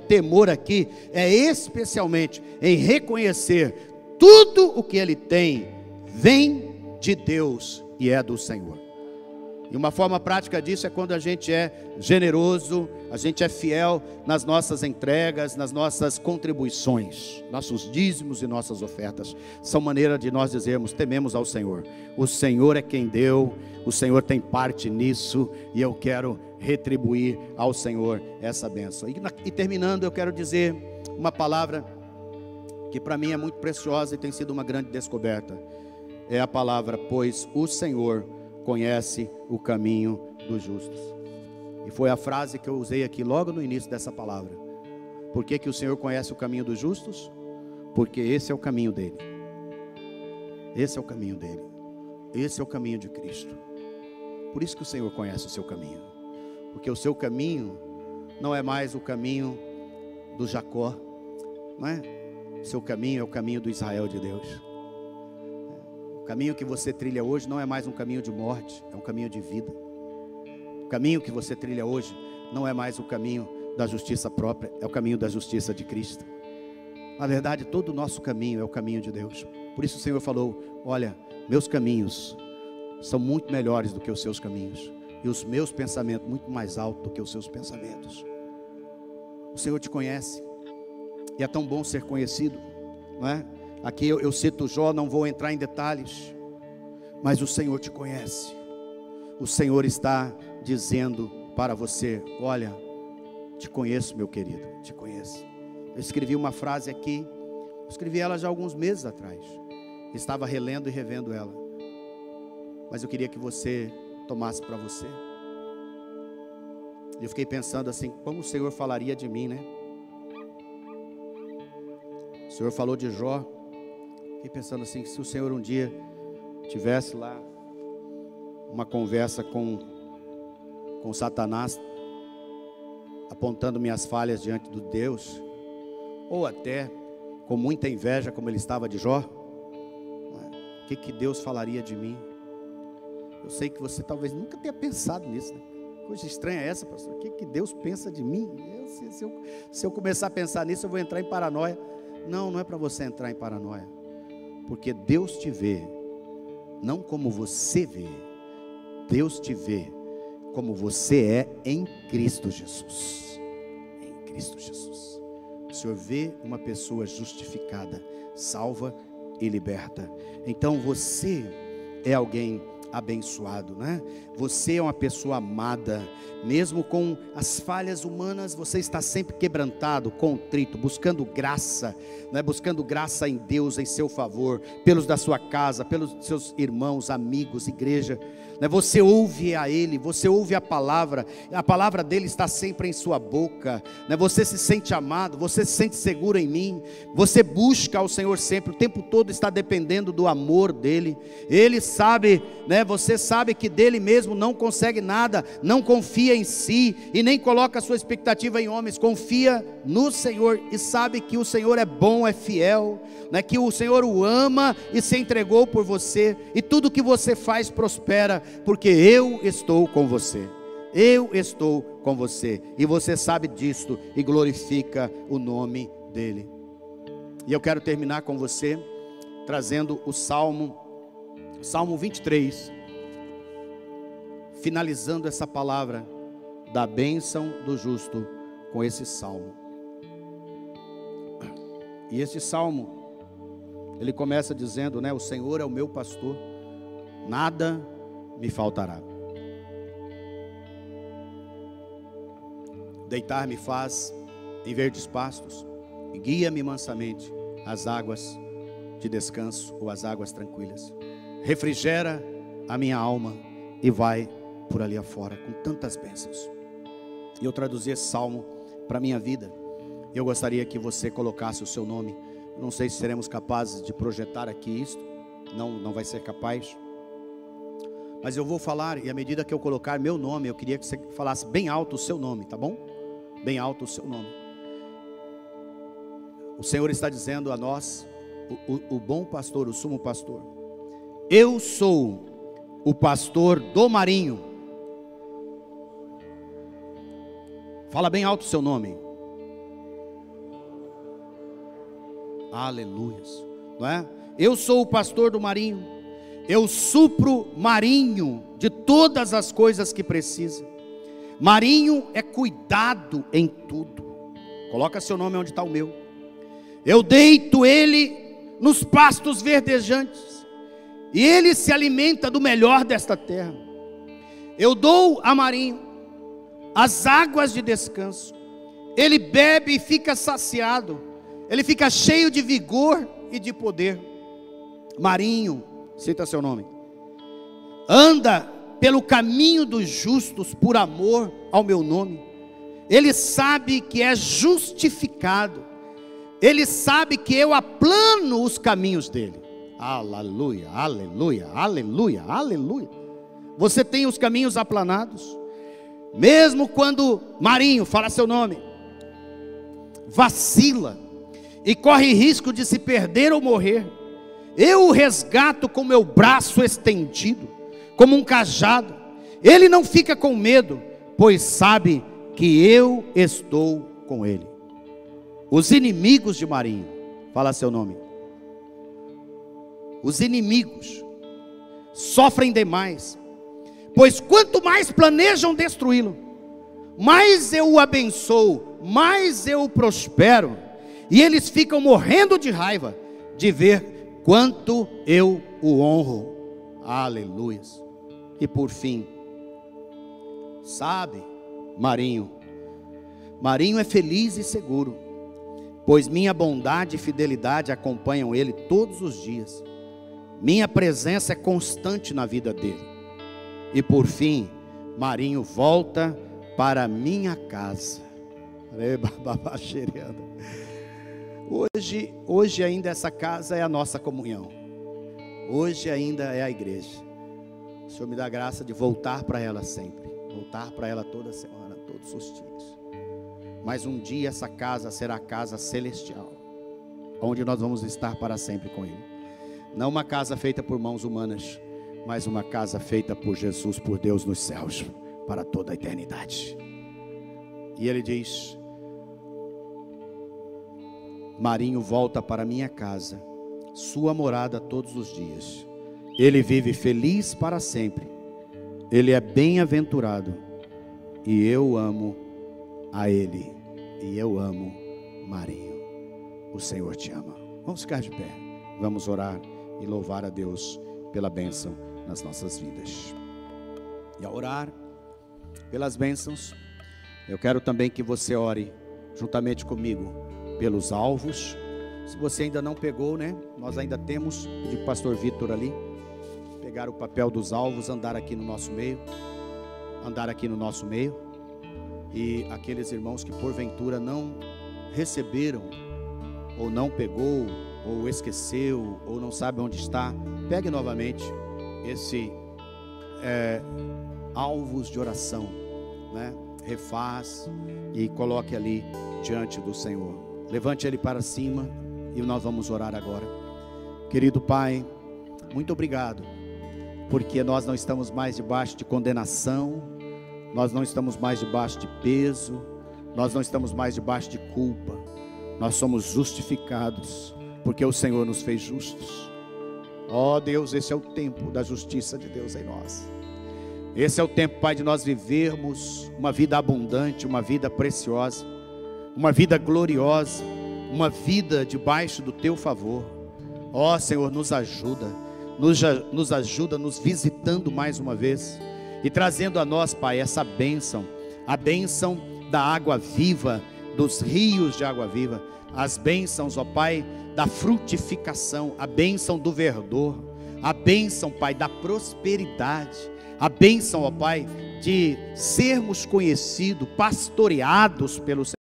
Temor aqui é especialmente em reconhecer tudo o que ele tem vem de Deus e é do Senhor. E uma forma prática disso é quando a gente é generoso, a gente é fiel nas nossas entregas, nas nossas contribuições, nossos dízimos e nossas ofertas. São maneira de nós dizermos, tememos ao Senhor. O Senhor é quem deu, o Senhor tem parte nisso e eu quero retribuir ao Senhor essa bênção. E terminando, eu quero dizer uma palavra que para mim é muito preciosa e tem sido uma grande descoberta. É a palavra, pois o Senhor conhece o caminho dos justos. E foi a frase que eu usei aqui logo no início dessa palavra. Por que que o Senhor conhece o caminho dos justos? Porque esse é o caminho dele. Esse é o caminho dele. Esse é o caminho de Cristo. Por isso que o Senhor conhece o seu caminho. Porque o seu caminho não é mais o caminho do Jacó, não é? O seu caminho é o caminho do Israel de Deus. O caminho que você trilha hoje não é mais um caminho de morte, é um caminho de vida. O caminho que você trilha hoje não é mais o caminho da justiça própria, é o caminho da justiça de Cristo. Na verdade, todo o nosso caminho é o caminho de Deus. Por isso o Senhor falou, olha, meus caminhos são muito melhores do que os seus caminhos. E os meus pensamentos muito mais altos do que os seus pensamentos. O Senhor te conhece. E é tão bom ser conhecido, não é? Aqui eu cito Jó, não vou entrar em detalhes. Mas o Senhor te conhece. O Senhor está dizendo para você, olha, te conheço, meu querido, te conheço. Eu escrevi uma frase aqui, escrevi ela já há alguns meses atrás. Estava relendo e revendo ela. Mas eu queria que você tomasse para você. Eu fiquei pensando assim, como o Senhor falaria de mim, né? O Senhor falou de Jó. Fiquei pensando assim, que se o Senhor um dia tivesse lá uma conversa com Satanás, apontando minhas falhas diante de Deus, ou até com muita inveja, como ele estava de Jó, o que Deus falaria de mim? Eu sei que você talvez nunca tenha pensado nisso, né? Coisa estranha é essa, pastor? O que Deus pensa de mim? Se eu começar a pensar nisso, eu vou entrar em paranoia. Não é para você entrar em paranoia. porque Deus te vê, não como você vê, Deus te vê como você é em Cristo Jesus. Em Cristo Jesus. O Senhor vê uma pessoa justificada, salva e liberta. Então você é alguém abençoado, né? Você é uma pessoa amada, mesmo com as falhas humanas, você está sempre quebrantado, contrito, buscando graça, né? Buscando graça em Deus, em seu favor, pelos da sua casa, pelos seus irmãos, amigos, igreja, né? Você ouve a Ele, você ouve a palavra dele está sempre em sua boca, né? Você se sente amado, você se sente seguro em mim, você busca ao Senhor sempre, o tempo todo está dependendo do amor dele. Ele sabe, né? Você sabe que dele mesmo não consegue nada, não confia em si e nem coloca a sua expectativa em homens, confia no Senhor e sabe que o Senhor é bom, é fiel, né? Que o Senhor o ama e se entregou por você, e tudo que você faz prospera, porque eu estou com você. Eu estou com você, e você sabe disto e glorifica o nome dele. E eu quero terminar com você trazendo o Salmo 23, finalizando essa palavra da bênção do justo com esse salmo. E esse salmo, ele começa dizendo, né? O Senhor é o meu pastor, nada me faltará. Deitar-me faz em verdes pastos, e guia-me mansamente às águas de descanso, ou às águas tranquilas. Refrigera a minha alma e vai por ali afora com tantas bênçãos. E eu traduzi esse salmo para a minha vida. Eu gostaria que você colocasse o seu nome. Eu não sei se seremos capazes de projetar aqui isto, não vai ser capaz, mas eu vou falar, e à medida que eu colocar meu nome, eu queria que você falasse bem alto o seu nome, tá bom? Bem alto o seu nome. O Senhor está dizendo a nós, o bom pastor, o sumo pastor: eu sou o pastor do Marinho. Fala bem alto o seu nome. Aleluias, não é? Eu sou o pastor do Marinho. Eu supro Marinho de todas as coisas que precisa. Marinho é cuidado em tudo. Coloca seu nome onde está o meu. Eu deito ele nos pastos verdejantes, e ele se alimenta do melhor desta terra. Eu dou a Marinho as águas de descanso. Ele bebe e fica saciado. Ele fica cheio de vigor e de poder. Marinho, cita seu nome, anda pelo caminho dos justos por amor ao meu nome. Ele sabe que é justificado. Ele sabe que eu aplano os caminhos dele. Aleluia, aleluia, aleluia, aleluia. Você tem os caminhos aplanados. Mesmo quando Marinho, fala seu nome, vacila e corre risco de se perder ou morrer, eu o resgato com meu braço estendido, como um cajado. Ele não fica com medo, pois sabe que eu estou com ele. Os inimigos de Marinho, fala seu nome, os inimigos sofrem demais, pois quanto mais planejam destruí-lo, mais eu o abençoo, mais eu o prospero, e eles ficam morrendo de raiva de ver quanto eu o honro. Aleluia. E por fim, sabe, Marinho é feliz e seguro, pois minha bondade e fidelidade acompanham ele todos os dias. Minha presença é constante na vida dele. E por fim, Marinho volta para a minha casa. Hoje ainda essa casa é a nossa comunhão. Hoje ainda é a igreja. O Senhor me dá a graça de voltar para ela sempre. Voltar para ela toda semana, todos os dias. Mas um dia essa casa será a casa celestial, onde nós vamos estar para sempre com Ele. Não uma casa feita por mãos humanas, mas uma casa feita por Jesus, por Deus nos céus, para toda a eternidade. E Ele diz: Marinho volta para minha casa, sua morada todos os dias. Ele vive feliz para sempre. Ele é bem-aventurado. E eu amo a Ele. E eu amo Marinho. O Senhor te ama. Vamos ficar de pé. Vamos orar e louvar a Deus pela bênção nas nossas vidas. E ao orar pelas bênçãos, eu quero também que você ore juntamente comigo pelos alvos. Se você ainda não pegou, né? Nós ainda temos, pedir para o pastor Vitor ali, pegar o papel dos alvos, andar aqui no nosso meio. E aqueles irmãos que porventura não receberam, ou não pegou, ou esqueceu, ou não sabe onde está, pegue novamente esse alvos de oração, né? Refaz e coloque ali diante do Senhor. Levante ele para cima e nós vamos orar agora. Querido Pai, muito obrigado, porque nós não estamos mais debaixo de condenação, nós não estamos mais debaixo de peso, nós não estamos mais debaixo de culpa. Nós somos justificados, porque o Senhor nos fez justos. Ó Deus, esse é o tempo da justiça de Deus em nós. Esse é o tempo, Pai, de nós vivermos uma vida abundante, uma vida preciosa, uma vida gloriosa, uma vida debaixo do Teu favor. Ó Senhor, nos ajuda nos visitando mais uma vez e trazendo a nós, Pai, essa bênção, a bênção da água viva, dos rios de água viva, as bênçãos, ó Pai, da frutificação, a bênção do verdor, a bênção, Pai, da prosperidade, a bênção, ó Pai, de sermos conhecidos, pastoreados pelo Senhor.